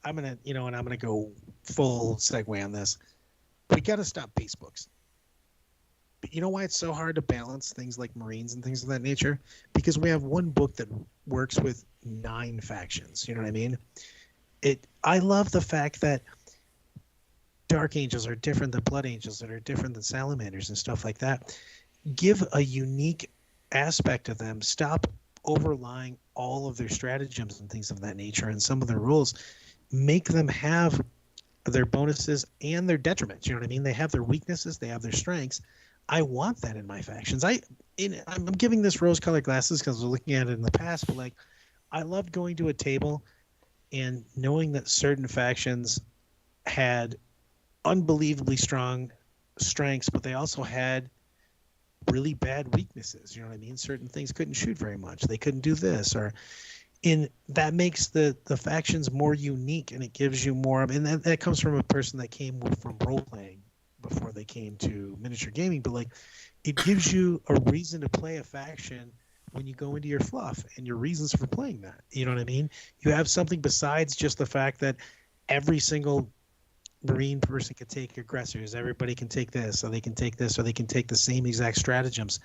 I'm gonna go full segue on this. We gotta stop base books. But you know why it's so hard to balance things like Marines and things of that nature? Because we have one book that works with 9 factions. You know what I mean? I love the fact that Dark Angels are different than Blood Angels, that are different than Salamanders and stuff like that. Give a unique aspect of them. Stop overlying all of their stratagems and things of that nature and some of their rules. Make them have their bonuses and their detriments. You know what I mean? They have their weaknesses, they have their strengths. I want that in my factions. I'm giving this rose-colored glasses because I was looking at it in the past, but like, I loved going to a table and knowing that certain factions had unbelievably strong strengths, but they also had really bad weaknesses. You know what I mean? Certain things couldn't shoot very much. They couldn't do this, that makes the factions more unique, and it gives you more. And that comes from a person that came from role playing before they came to miniature gaming. But like, it gives you a reason to play a faction when you go into your fluff and your reasons for playing that. You know what I mean? You have something besides just the fact that every single Marine person can take aggressors. Everybody can take this, or they can take this, or they can take the same exact stratagems.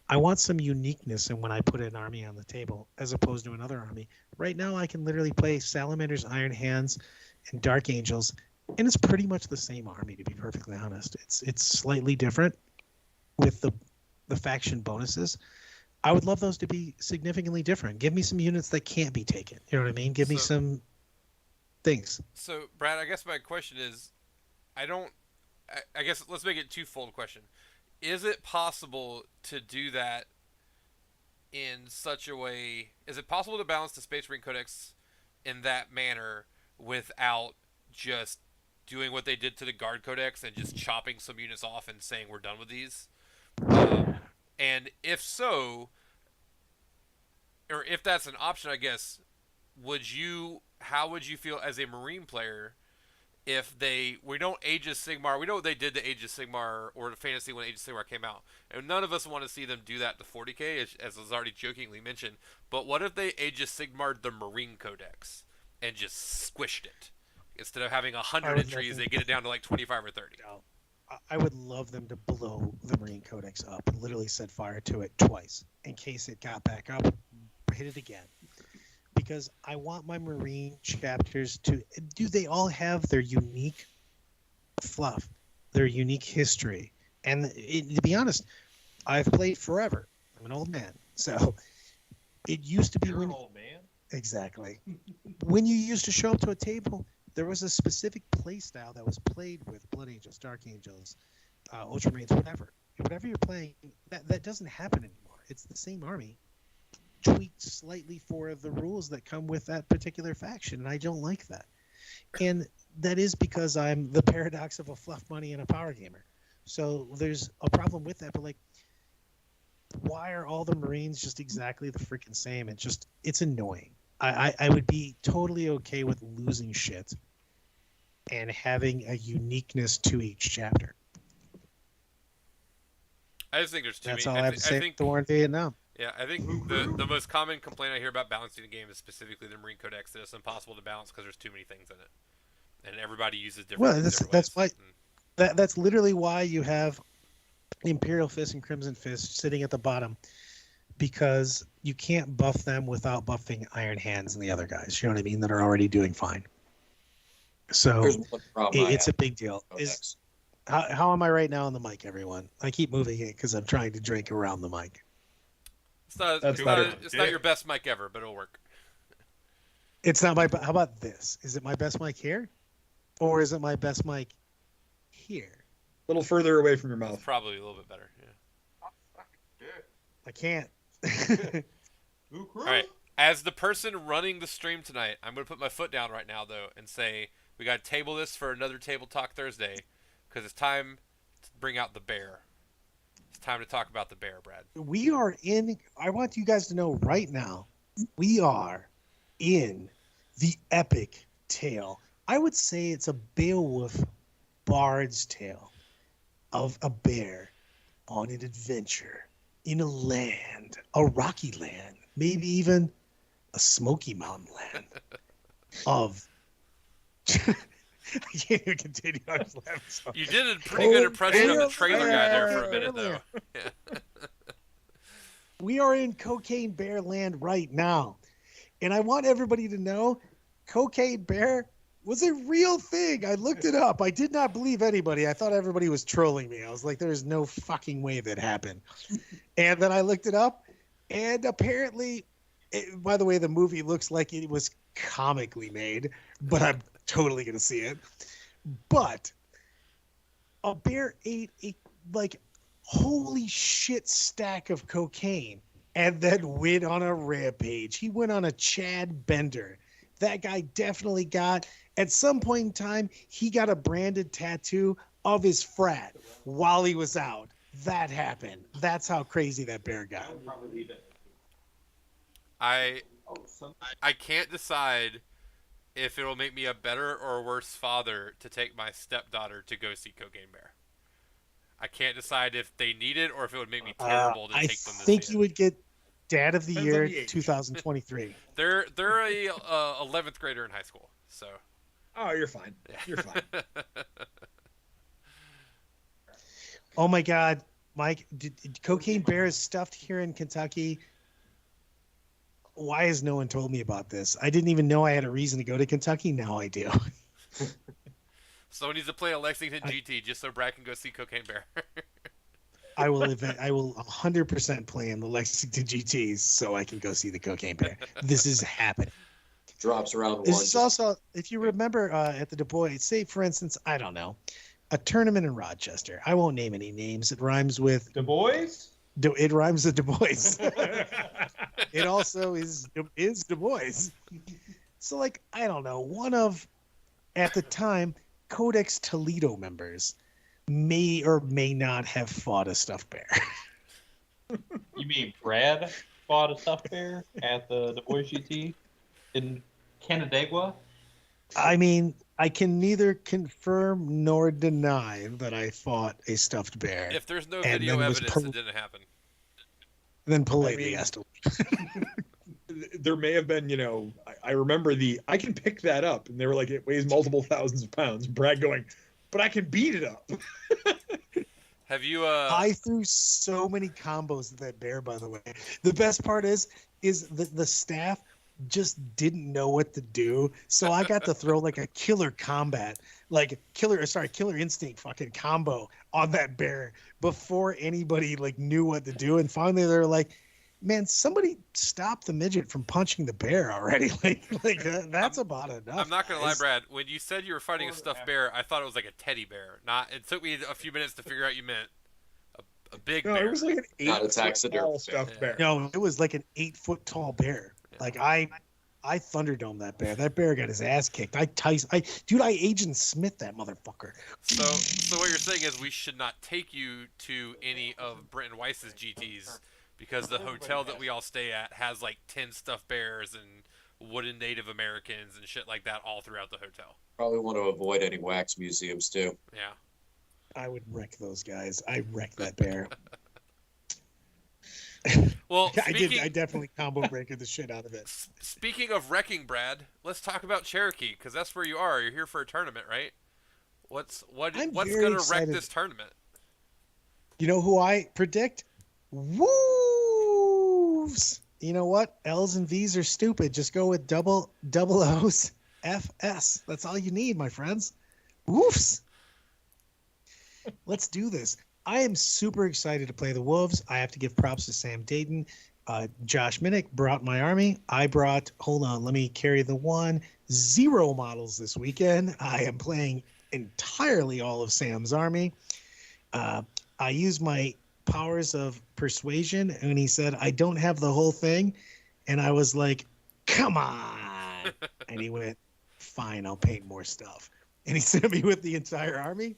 I want some uniqueness in when I put an army on the table as opposed to another army. Right now, I can literally play Salamanders, Iron Hands, and Dark Angels, and it's pretty much the same army, to be perfectly honest. It's slightly different with the faction bonuses. I would love those to be significantly different. Give me some units that can't be taken. You know what I mean? Give me some things. So, Brad, I guess my question is, I guess let's make it a twofold question. Is it possible to do that in such a way? Is it possible to balance the Space Marine Codex in that manner without just doing what they did to the Guard Codex and just chopping some units off and saying we're done with these? And if so, or if that's an option, I guess, how would you feel as a Marine player if we don't Age of Sigmar? We know what they did to Age of Sigmar or Fantasy when Age of Sigmar came out, and none of us want to see them do that to 40k, as was already jokingly mentioned. But what if they Age of Sigmar'd the Marine Codex and just squished it? Instead of having 100 entries, they get it down to like 25 or 30. I would love them to blow the Marine Codex up and literally set fire to it twice in case it got back up. Hit it again. Because I want my Marine chapters they all have their unique fluff, their unique history. And to be honest, I've played forever. I'm an old man. So it used to be You're an old man. Exactly. When you used to show up to a table, there was a specific play style that was played with Blood Angels, Dark Angels, Ultramarines, whatever you're playing. That doesn't happen anymore. It's the same army, tweaked slightly for the rules that come with that particular faction, and I don't like that. And that is because I'm the paradox of a fluff money and a power gamer. So there's a problem with that. But like, why are all the Marines just exactly the freaking same? It's annoying. I would be totally okay with losing shit and having a uniqueness to each chapter. I just think there's too That's many. all I have to say for the war in Vietnam. Yeah, I think the most common complaint I hear about balancing the game is specifically the Marine Codex, that it's impossible to balance because there's too many things in it, and everybody uses different. Well, that's why. That's literally why you have Imperial Fist and Crimson Fist sitting at the bottom, because you can't buff them without buffing Iron Hands and the other guys. You know what I mean? That are already doing fine. So it's a big deal. How am I right now on the mic, everyone? I keep moving it because I'm trying to drink around the mic. That's better. It's not your best mic ever, but it'll work. It's not my. How about this? Is it my best mic here, or is it my best mic here? A little further away from your mouth. It's probably a little bit better. Yeah. I can't. All right. As the person running the stream tonight, I'm going to put my foot down right now, though, and say we got to table this for another Table Talk Thursday because it's time to bring out the bear. It's time to talk about the bear, Brad. We are in. I want you guys to know right now, we are in the epic tale. I would say it's a Beowulf bard's tale of a bear on an adventure in a land, a rocky land, maybe even a Smoky Mountain land of. I can't even continue. I was laughing so. You did a pretty good impression of the trailer guy there for a minute, though. Yeah. We are in Cocaine Bear land right now. And I want everybody to know Cocaine Bear was a real thing. I looked it up. I did not believe anybody. I thought everybody was trolling me. I was like, there's no fucking way that happened. And then I looked it up. And apparently, by the way, the movie looks like it was comically made, but I'm totally going to see it. But a bear ate a, like, holy shit stack of cocaine and then went on a rampage. He went on a Chad Bender. That guy definitely got, at some point in time, he got a branded tattoo of his frat while he was out. That happened. That's how crazy that bear got. I can't decide if it'll make me a better or worse father to take my stepdaughter to go see Cocaine Bear. I can't decide if they need it or if it would make me terrible to take them to see it. I think you would get Dad of the Year 2023. They're a 11th grader in high school, so. Oh, you're fine. You're fine. Oh my God, Mike! Cocaine Bear is stuffed here in Kentucky. Why has no one told me about this? I didn't even know I had a reason to go to Kentucky. Now I do. Someone needs to play a Lexington GT just so Brad can go see Cocaine Bear. I will 100% play in the Lexington GTs so I can go see the Cocaine Bear. This is happening. Drops around This one. is also, if you remember at the Du Bois, say for instance, I don't know, a tournament in Rochester. I won't name any names. It rhymes with Du Bois? It rhymes with Du Bois. It also is Du Bois. So like, I don't know, one of, at the time, Codex Toledo members may or may not have fought a stuffed bear. You mean Brad fought a stuffed bear at the Du Bois GT in Canandaigua? I mean, I can neither confirm nor deny that I fought a stuffed bear. If there's no video evidence, it didn't happen. Then politely asked him. There may have been, I remember I can pick that up. And they were like, it weighs multiple thousands of pounds. Brad going, but I can beat it up. Have you, I threw so many combos at that bear, by the way. The best part is the staff just didn't know what to do. So I got to throw like a killer instinct fucking combo on that bear before anybody like knew what to do. And finally they're like, man, somebody stop the midget from punching the bear already. That's about enough. I'm not gonna lie, Brad. When you said you were fighting a stuffed bear, I thought it was like a teddy bear. It took me a few minutes to figure out you meant a big bear. It was like an 8-foot tall stuffed bear. No, it was like an 8-foot tall bear. Like I Thunderdomed that bear. That bear got his ass kicked. I Agent Smith that motherfucker. So what you're saying is we should not take you to any of Brenton Weiss's GTs because the hotel that we all stay at has like 10 stuffed bears and wooden Native Americans and shit like that all throughout the hotel. Probably want to avoid any wax museums too. Yeah. I would wreck those guys. I wrecked that bear. Well, I definitely combo breaker the shit out of it. Speaking of wrecking, Brad, let's talk about Cherokee because that's where you are. You're here for a tournament, right? What's gonna wreck this tournament? You know who I predict? Wolves. You know what? L's and V's are stupid. Just go with double O's, FS. That's all you need, my friends. Woofs. Let's do this. I am super excited to play the Wolves. I have to give props to Sam Dayton. Josh Minnick brought my army. I brought, hold on, let me carry the one. 0 models this weekend. I am playing entirely all of Sam's army. I used my powers of persuasion, and he said, I don't have the whole thing. And I was like, come on. And he went, fine, I'll paint more stuff. And he sent me with the entire army.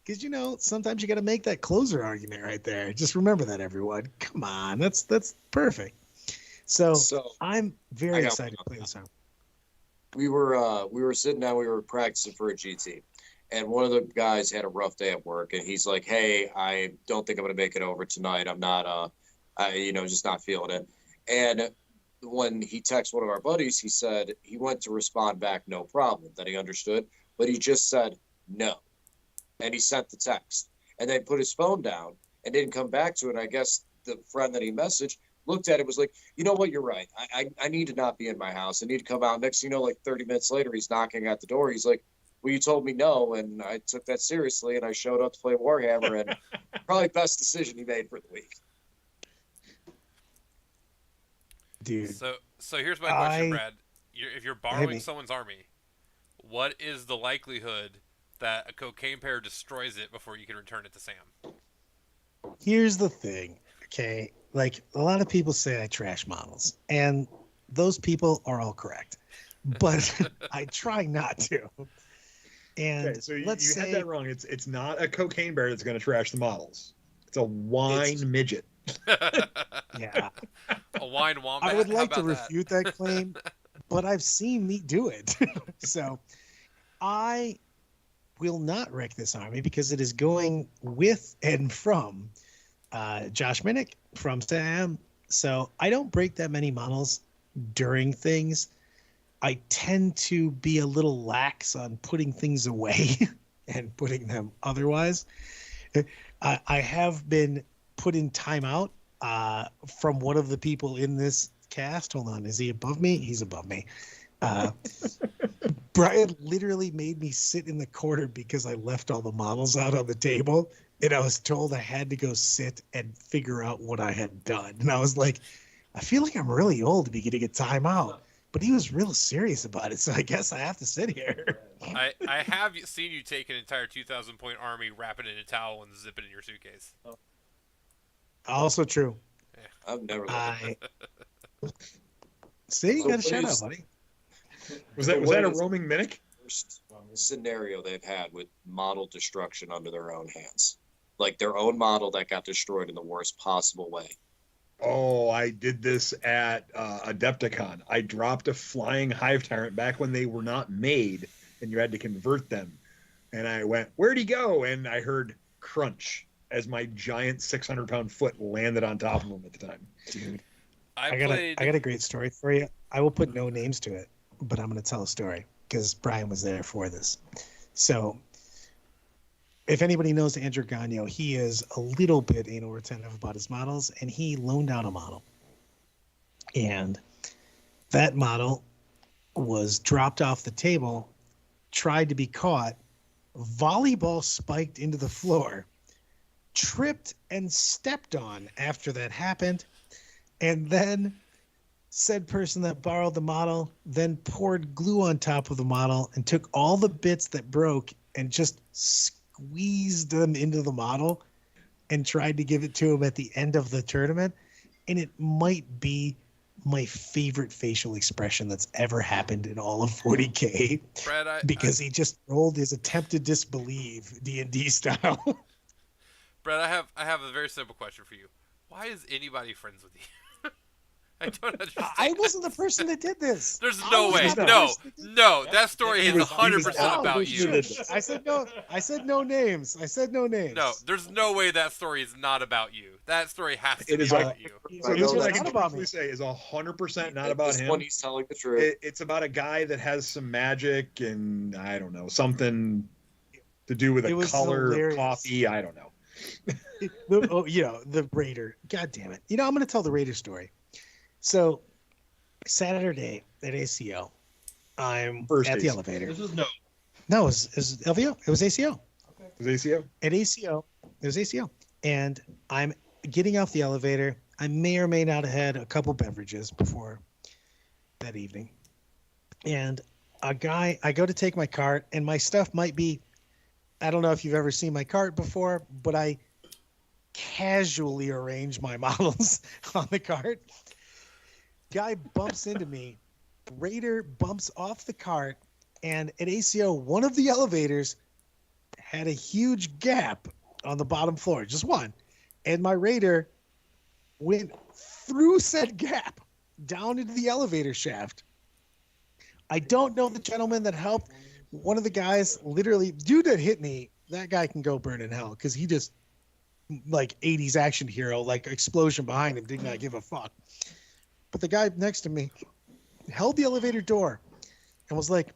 Because, you know, sometimes you got to make that closer argument right there. Just remember that, everyone. Come on. That's perfect. So I'm very excited to play this out. We were sitting down, we were practicing for a GT. And one of the guys had a rough day at work. And he's like, hey, I don't think I'm going to make it over tonight. I'm not, just not feeling it. And when he texted one of our buddies, he said he went to respond back, no problem, that he understood. But he just said no. And he sent the text and then put his phone down and didn't come back to it. And I guess the friend that he messaged looked at it, was like, you know what, you're right. I need to not be in my house. I need to come out. Next thing you know, like 30 minutes later, he's knocking at the door. He's like, well, you told me no. And I took that seriously. And I showed up to play Warhammer, and probably best decision he made for the week. Dude. So here's my question, Brad. If you're borrowing someone's army, what is the likelihood that a cocaine pair destroys it before you can return it to Sam? Here's the thing, okay? Like, a lot of people say I trash models, and those people are all correct. But I try not to. And okay, so you had that wrong. It's not a cocaine bear that's going to trash the models. It's a wine midget. Yeah. A wine wombat. I would like to refute that claim, but I've seen me do it. So I will not wreck this army because it is going with and from Josh Minnick, from Sam. So I don't break that many models during things. I tend to be a little lax on putting things away and putting them otherwise. I have been put in timeout from one of the people in this cast. Hold on. Is he above me? He's above me. Brian literally made me sit in the corner because I left all the models out on the table, and I was told I had to go sit and figure out what I had done. And I was like, I feel like I'm really old to be getting a timeout. But he was real serious about it, so I guess I have to sit here. I have seen you take an entire 2,000-point army, wrap it in a towel, and zip it in your suitcase. Also true. Yeah. I've never looked See, you got a shout out, buddy. Was that a roaming Minnick? First scenario they've had with model destruction under their own hands. Like their own model that got destroyed in the worst possible way. Oh, I did this at Adepticon. I dropped a flying hive tyrant back when they were not made, and you had to convert them. And I went, where'd he go? And I heard crunch as my giant 600-pound foot landed on top of him at the time. Dude, I got a great story for you. I will put no names to it, but I'm going to tell a story because Brian was there for this. So, if anybody knows Andrew Gagno, he is a little bit anal retentive about his models, and he loaned out a model. And that model was dropped off the table, tried to be caught, volleyball spiked into the floor, tripped and stepped on after that happened, and then said person that borrowed the model then poured glue on top of the model and took all the bits that broke and just squeezed them into the model and tried to give it to him at the end of the tournament. And it might be my favorite facial expression that's ever happened in all of 40K. Brad, because he just rolled his attempt to disbelieve D&D style. Brad, I have a very simple question for you. Why is anybody friends with you? I don't understand. I wasn't the person that did this. There's no way. No. That story is 100% about you. I said no. I said no names. No, there's no way that story is not about you. That story has to It be is about you. So this one I can definitely say is 100% not about this him. one he's telling the truth. It's about a guy that has some magic and I don't know, something to do with a color of coffee. I don't know. The Raider. God damn it. I'm going to tell the Raider story. So, Saturday at ACO, I'm First at the ACO. elevator. This is No, it was LVO. It was ACO. Okay. Was ACO? At ACO, it was ACO, and I'm getting off the elevator. I may or may not have had a couple beverages before that evening, and I go to take my cart, and my stuff might be, I don't know if you've ever seen my cart before, but I casually arrange my models on the cart. Guy bumps into me, Raider bumps off the cart, and at ACO, one of the elevators had a huge gap on the bottom floor, just one. And my Raider went through said gap down into the elevator shaft. I don't know the gentleman that helped. One of the guys, literally, dude that hit me, that guy can go burn in hell because he just, like 80s action hero, like explosion behind him, did not give a fuck. But the guy next to me held the elevator door and was like,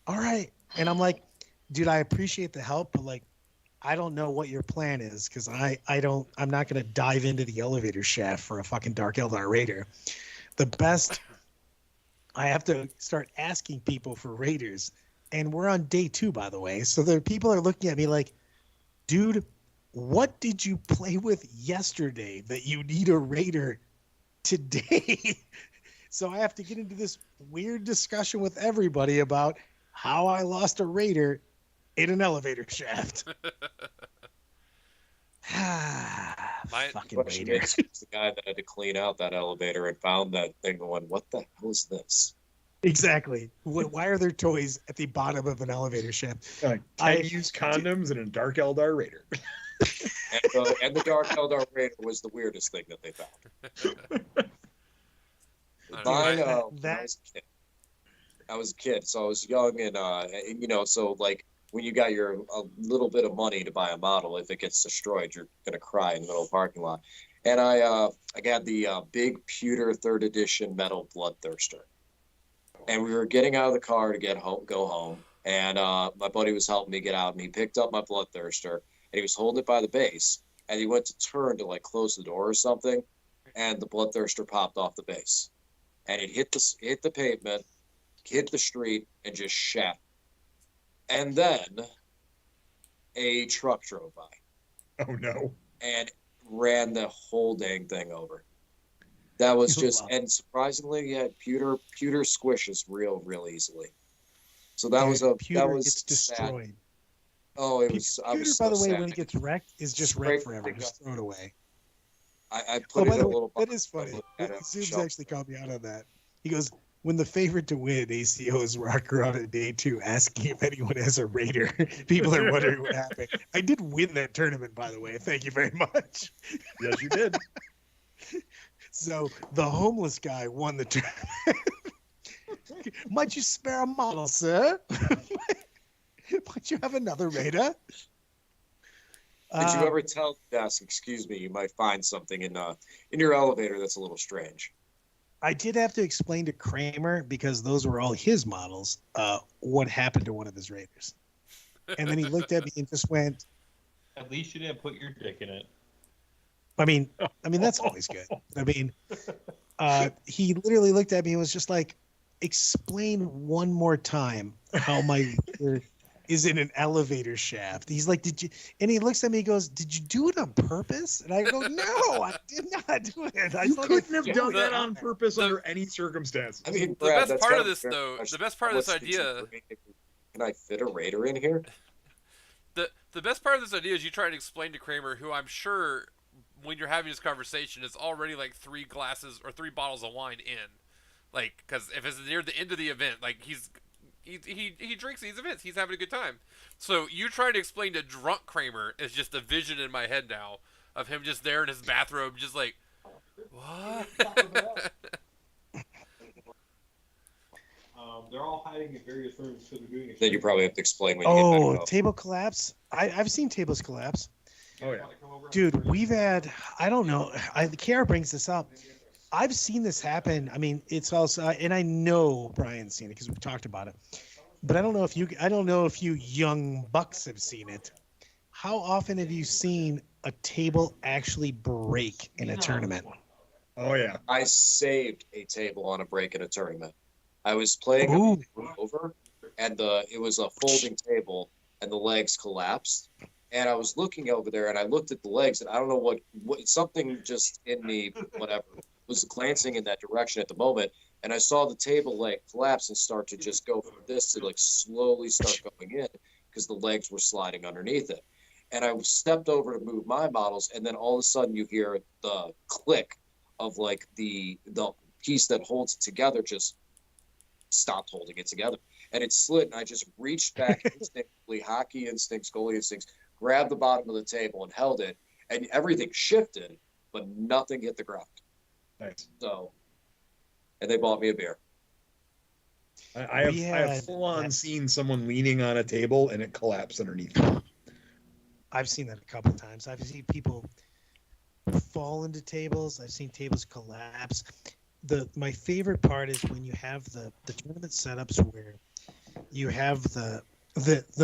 all right. And I'm like, dude, I appreciate the help, but like, I don't know what your plan is because I'm not going to dive into the elevator shaft for a fucking Dark Eldar Raider. The best, I have to start asking people for Raiders. And we're on day 2, by the way. So the people are looking at me like, dude, what did you play with yesterday that you need a Raider today? So I have to get into this weird discussion with everybody about how I lost a Raider in an elevator shaft. Fucking Question Raider. is, the guy that had to clean out that elevator and found that thing going, what the hell is this? Exactly. Why are there toys at the bottom of an elevator shaft? Like 10 used condoms and a Dark Eldar Raider. And the Dark Eldar Raider was the weirdest thing that they found. Mine, I was a kid, so I was young, and so like when you got a little bit of money to buy a model, if it gets destroyed, you're gonna cry in the middle of the parking lot. And I got the big pewter 3rd edition metal Bloodthirster, and we were getting out of the car to go home, and my buddy was helping me get out, and he picked up my Bloodthirster, and he was holding it by the base, and he went to turn to like close the door or something, and the Bloodthirster popped off the base, and it hit the pavement, hit the street, and just shattered. And then a truck drove by. Oh no! And ran the whole dang thing over. That was just, and surprisingly, yeah, pewter squishes real easily. So that was gets destroyed. Sad. Oh, it was. Pewter, I was by so the way, sad. when it gets wrecked, is just wrecked forever. Just throw it away. I put it in a little. That is funny. Zoom's actually called me out on that. He goes, when the favorite to win ACO is Rocker on a day 2, asking if anyone has a Raider. People are wondering what happened. I did win that tournament, by the way. Thank you very much. Yes, you did. So the homeless guy won the tournament. Might you spare a model, sir? Might you have another Raider? Did you ever tell the desk, excuse me, you might find something in your elevator that's a little strange? I did have to explain to Kramer, because those were all his models, what happened to one of his Raiders. And then he looked at me and just went, At least you didn't put your dick in it. I mean, that's always good. I mean, he literally looked at me and was just like, explain one more time how my Raider is in an elevator shaft. He's like, did you? And he looks at me and goes, did you do it on purpose? And I go, no, I did not do it. You couldn't have done that on purpose under any circumstances. I mean, The Brad, best part of this, though, the best part of this idea, can I fit a Raider in here? the best part of this idea is you try to explain to Kramer, who I'm sure when you're having this conversation is already like 3 glasses or 3 bottles of wine in, like, because if it's near the end of the event, like he drinks these events, he's having a good time. So you try to explain to drunk Kramer is just a vision in my head now of him just there in his bathrobe, just like, what? They're all hiding in various rooms because they're doing it. Then you probably have to explain when you get back up. Table collapse. I've seen tables collapse. Oh yeah, Dude, we've had, I don't know, Kiara brings this up. I've seen this happen. I mean, it's also, and I know Brian's seen it because we've talked about it. But I don't know if you young bucks have seen it. How often have you seen a table actually break in a tournament? oh yeah. I saved a table on a break in a tournament. I was playing Ooh. over, and it was a folding table, and the legs collapsed. And I was looking over there, and I looked at the legs, and I don't know what something just in me, whatever, was glancing in that direction at the moment. And I saw the table leg collapse and start to just go from this to like slowly start going in because the legs were sliding underneath it. And I stepped over to move my models, and then all of a sudden you hear the click of like the piece that holds it together just stopped holding it together. And it slid, and I just reached back instinctively, hockey instincts, goalie instincts, grabbed the bottom of the table and held it, and everything shifted, but nothing hit the ground. Nice. So, and they bought me a beer. I have full on seen someone leaning on a table and it collapsed underneath them. I've seen that a couple of times. I've seen people fall into tables. I've seen tables collapse. My favorite part is when you have the tournament setups where you have the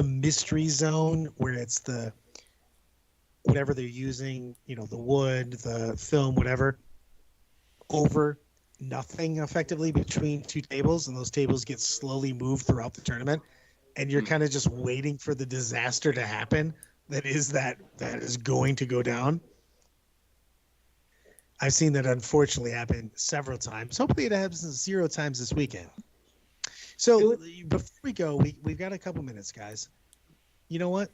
mystery zone where it's the whatever they're using, the wood, the film, whatever, over nothing effectively between two tables, and those tables get slowly moved throughout the tournament, and you're kind of just waiting for the disaster to happen that is going to go down. I've seen that unfortunately happen several times. Hopefully it happens 0 times this weekend. So before we go, we've got a couple minutes, guys. You know what?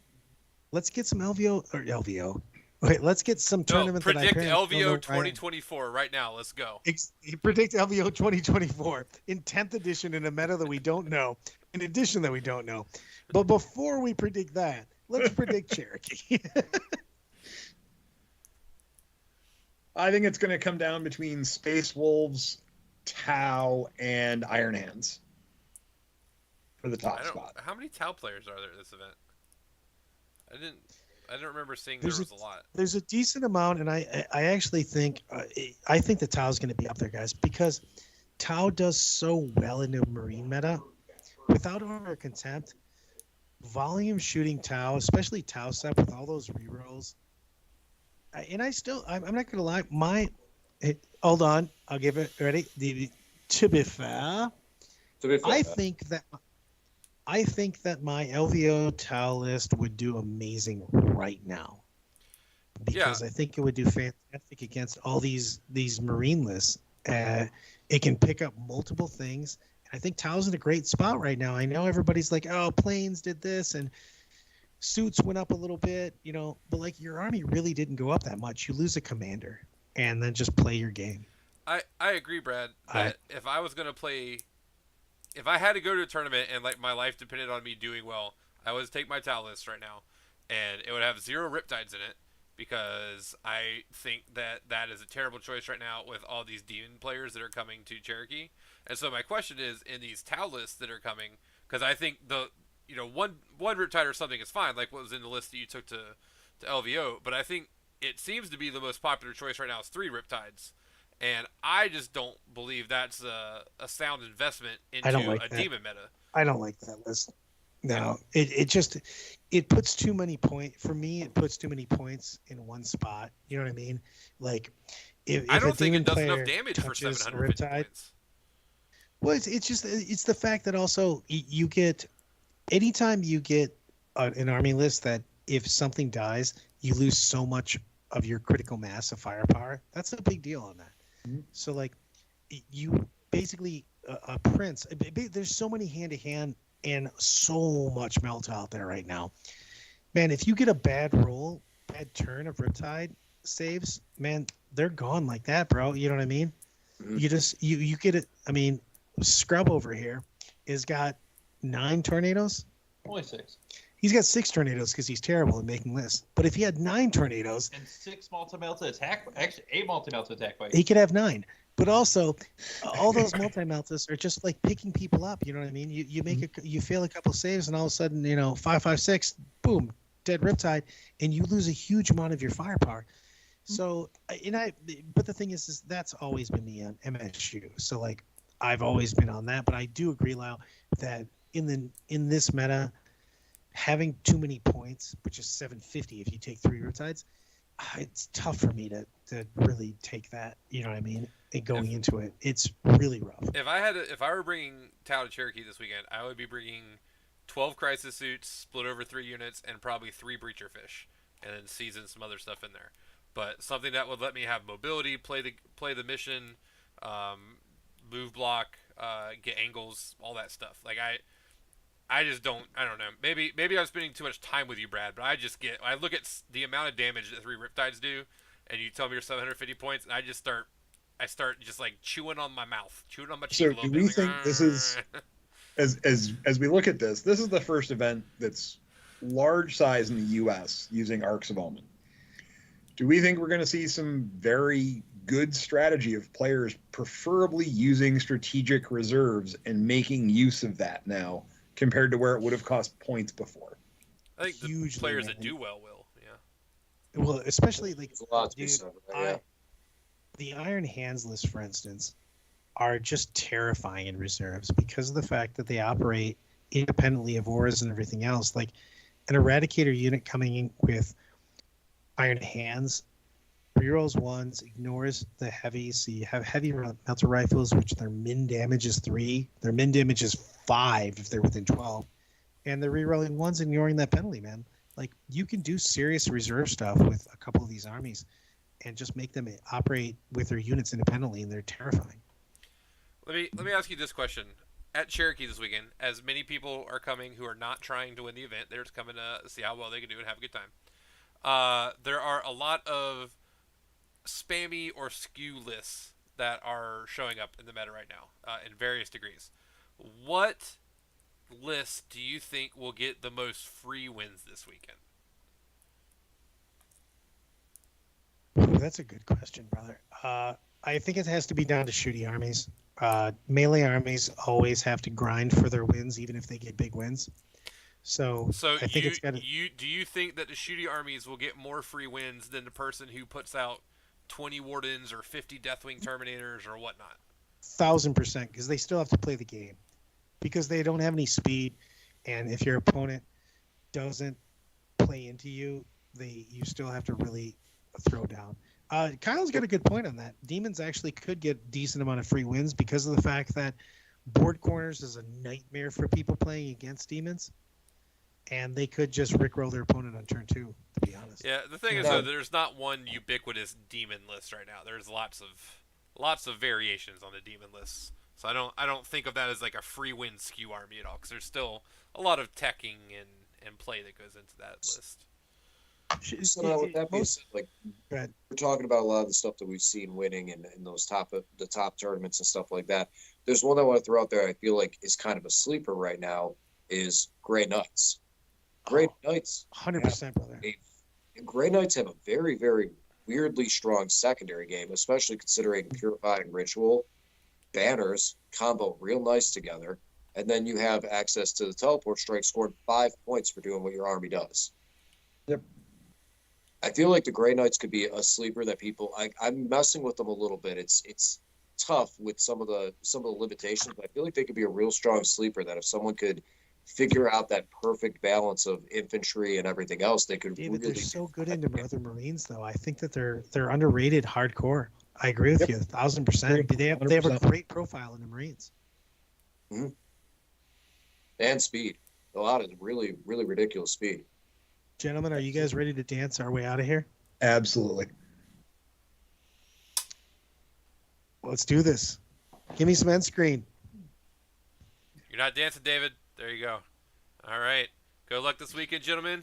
Let's get some LVO. Okay, let's get some tournament. Predict LVO 2024 right now. Let's go. Predict LVO 2024 in 10th edition in a meta that we don't know, in edition that we don't know. But before we predict that, let's predict Cherokee. I think it's going to come down between Space Wolves, Tau, and Iron Hands for the top spot. How many Tau players are there at this event? I didn't remember seeing there was a lot. There's a decent amount, and I actually think the Tau is going to be up there, guys, because Tau does so well in the Marine meta. Without Honor or Contempt, volume shooting Tau, especially Tau set with all those rerolls. And I'm not going to lie. Hold on. I'll give it. Ready? To be fair, I think that my LVO Tau list would do amazing right now. Because I think it would do fantastic against all these Marine lists. It can pick up multiple things. I think Tau's in a great spot right now. I know everybody's like, oh, planes did this and suits went up a little bit, but like your army really didn't go up that much. You lose a commander and then just play your game. I agree, Brad, that if I was going to play, if I had to go to a tournament and like my life depended on me doing well, I would take my Tau list right now and it would have 0 Riptides in it because I think that is a terrible choice right now with all these demon players that are coming to Cherokee. And so my question is, in these Tau lists that are coming, because I think one Riptide or something is fine, like what was in the list that you took to LVO, but I think it seems to be the most popular choice right now is 3 Riptides, and I just don't believe that's a sound investment into a demon meta. I don't like that list. No, it puts too many points for me. It puts too many points in one spot. You know what I mean? Like, if I don't a think demon it does player enough damage for touches 750 Riptide, points. Well, it's the fact that also you get. Anytime you get an army list that if something dies, you lose so much of your critical mass of firepower, that's a big deal on that. Mm-hmm. So, like, you basically, a prince, there's so many hand-to-hand and so much melt out there right now. Man, if you get a bad turn of Riptide saves, man, they're gone like that, bro. You know what I mean? Mm-hmm. You get it. I mean, Scrub over here has got 9 tornadoes. Only 6. He's got 6 tornadoes because he's terrible at making lists. But if he had 9 tornadoes and 6 multi-melta attack, actually 8 multi-melta attack bites, he could have 9. But also, all those multi-meltas are just like picking people up. You know what I mean? You make you fail a couple saves, and all of a sudden, 556, boom, dead Riptide, and you lose a huge amount of your firepower. So, but the thing is that's always been me on MSU. So, like, I've always been on that. But I do agree, Lyle, that in this meta, having too many points, which is 750 if you take 3 Riptides, it's tough for me to really take that. You know what I mean? And going into it, it's really rough. If I were bringing Tau to Cherokee this weekend, I would be bringing 12 crisis suits split over 3 units and probably 3 breacher fish, and then season some other stuff in there. But something that would let me have mobility, play the mission, move block, get angles, all that stuff. Like I just don't. I don't know. Maybe I'm spending too much time with you, Brad. But I look at the amount of damage that 3 Riptides do, and you tell me you're 750 points, and I start just like chewing on my mouth, chewing on my cheek So a little do bit. we Like, think this is as we look at this is the first event that's large size in the U.S. using Arcs of Omen. Do we think we're going to see some very good strategy of players preferably using strategic reserves and making use of that now compared to where it would have cost points before? I think the Hugely, players man. that do well will. Yeah. Well, especially like There's a lot to be dude, said for that, yeah. the Iron Hands list, for instance, are just terrifying in reserves because of the fact that they operate independently of auras and everything else. Like an Eradicator unit coming in with Iron Hands, rerolls ones, ignores the heavies. So you have heavy melter rifles, which their min damage is 3. Their min damage is 5 if they're within 12. And they're rerolling ones, ignoring that penalty, man. Like, you can do serious reserve stuff with a couple of these armies and just make them operate with their units independently, and they're terrifying. Let me ask you this question. At Cherokee this weekend, as many people are coming who are not trying to win the event, they're just coming to see how well they can do and have a good time. There are a lot of spammy or skew lists that are showing up in the meta right now in various degrees. What list do you think will get the most free wins this weekend? Ooh, that's a good question, brother. I think it has to be down to shooty armies. Melee armies always have to grind for their wins, even if they get big wins. So I think it's got to. Do you think that the shooty armies will get more free wins than the person who puts out 20 Wardens or 50 Deathwing Terminators or whatnot? 1,000%, because they still have to play the game, because they don't have any speed, and if your opponent doesn't play into you, you still have to really throw down. Kyle's got a good point on that. Demons actually could get decent amount of free wins because of the fact that board corners is a nightmare for people playing against demons, and they could just rickroll their opponent on turn 2, to be honest. Yeah, the thing is though, there's not one ubiquitous demon list right now. There's lots of variations on the demon lists. So I don't think of that as like a free win skew army at all, because there's still a lot of teching and play that goes into that list. So now with that being said, like we're talking about a lot of the stuff that we've seen winning in those top tournaments and stuff like that. There's one I want to throw out there I feel like is kind of a sleeper right now is Grey Knights. Grey Knights, 100%, brother. Grey Knights have a very, very weirdly strong secondary game, especially considering Purifying Ritual, Banners combo real nice together, and then you have access to the Teleport Strike, scored 5 points for doing what your army does. Yep. I feel like the Grey Knights could be a sleeper that people. I'm messing with them a little bit. It's tough with some of the limitations, but I feel like they could be a real strong sleeper that if someone could figure out that perfect balance of infantry and everything else, they could. David, really they're so good into Northern Marines, though. I think that they're underrated hardcore. I agree with you 1,000%. They have a great profile in the Marines. Mm-hmm. And speed, a lot of really, really ridiculous speed. Gentlemen, are you guys ready to dance our way out of here? Absolutely. Let's do this. Give me some end screen. You're not dancing, David. There you go. All right. Good luck this weekend, gentlemen.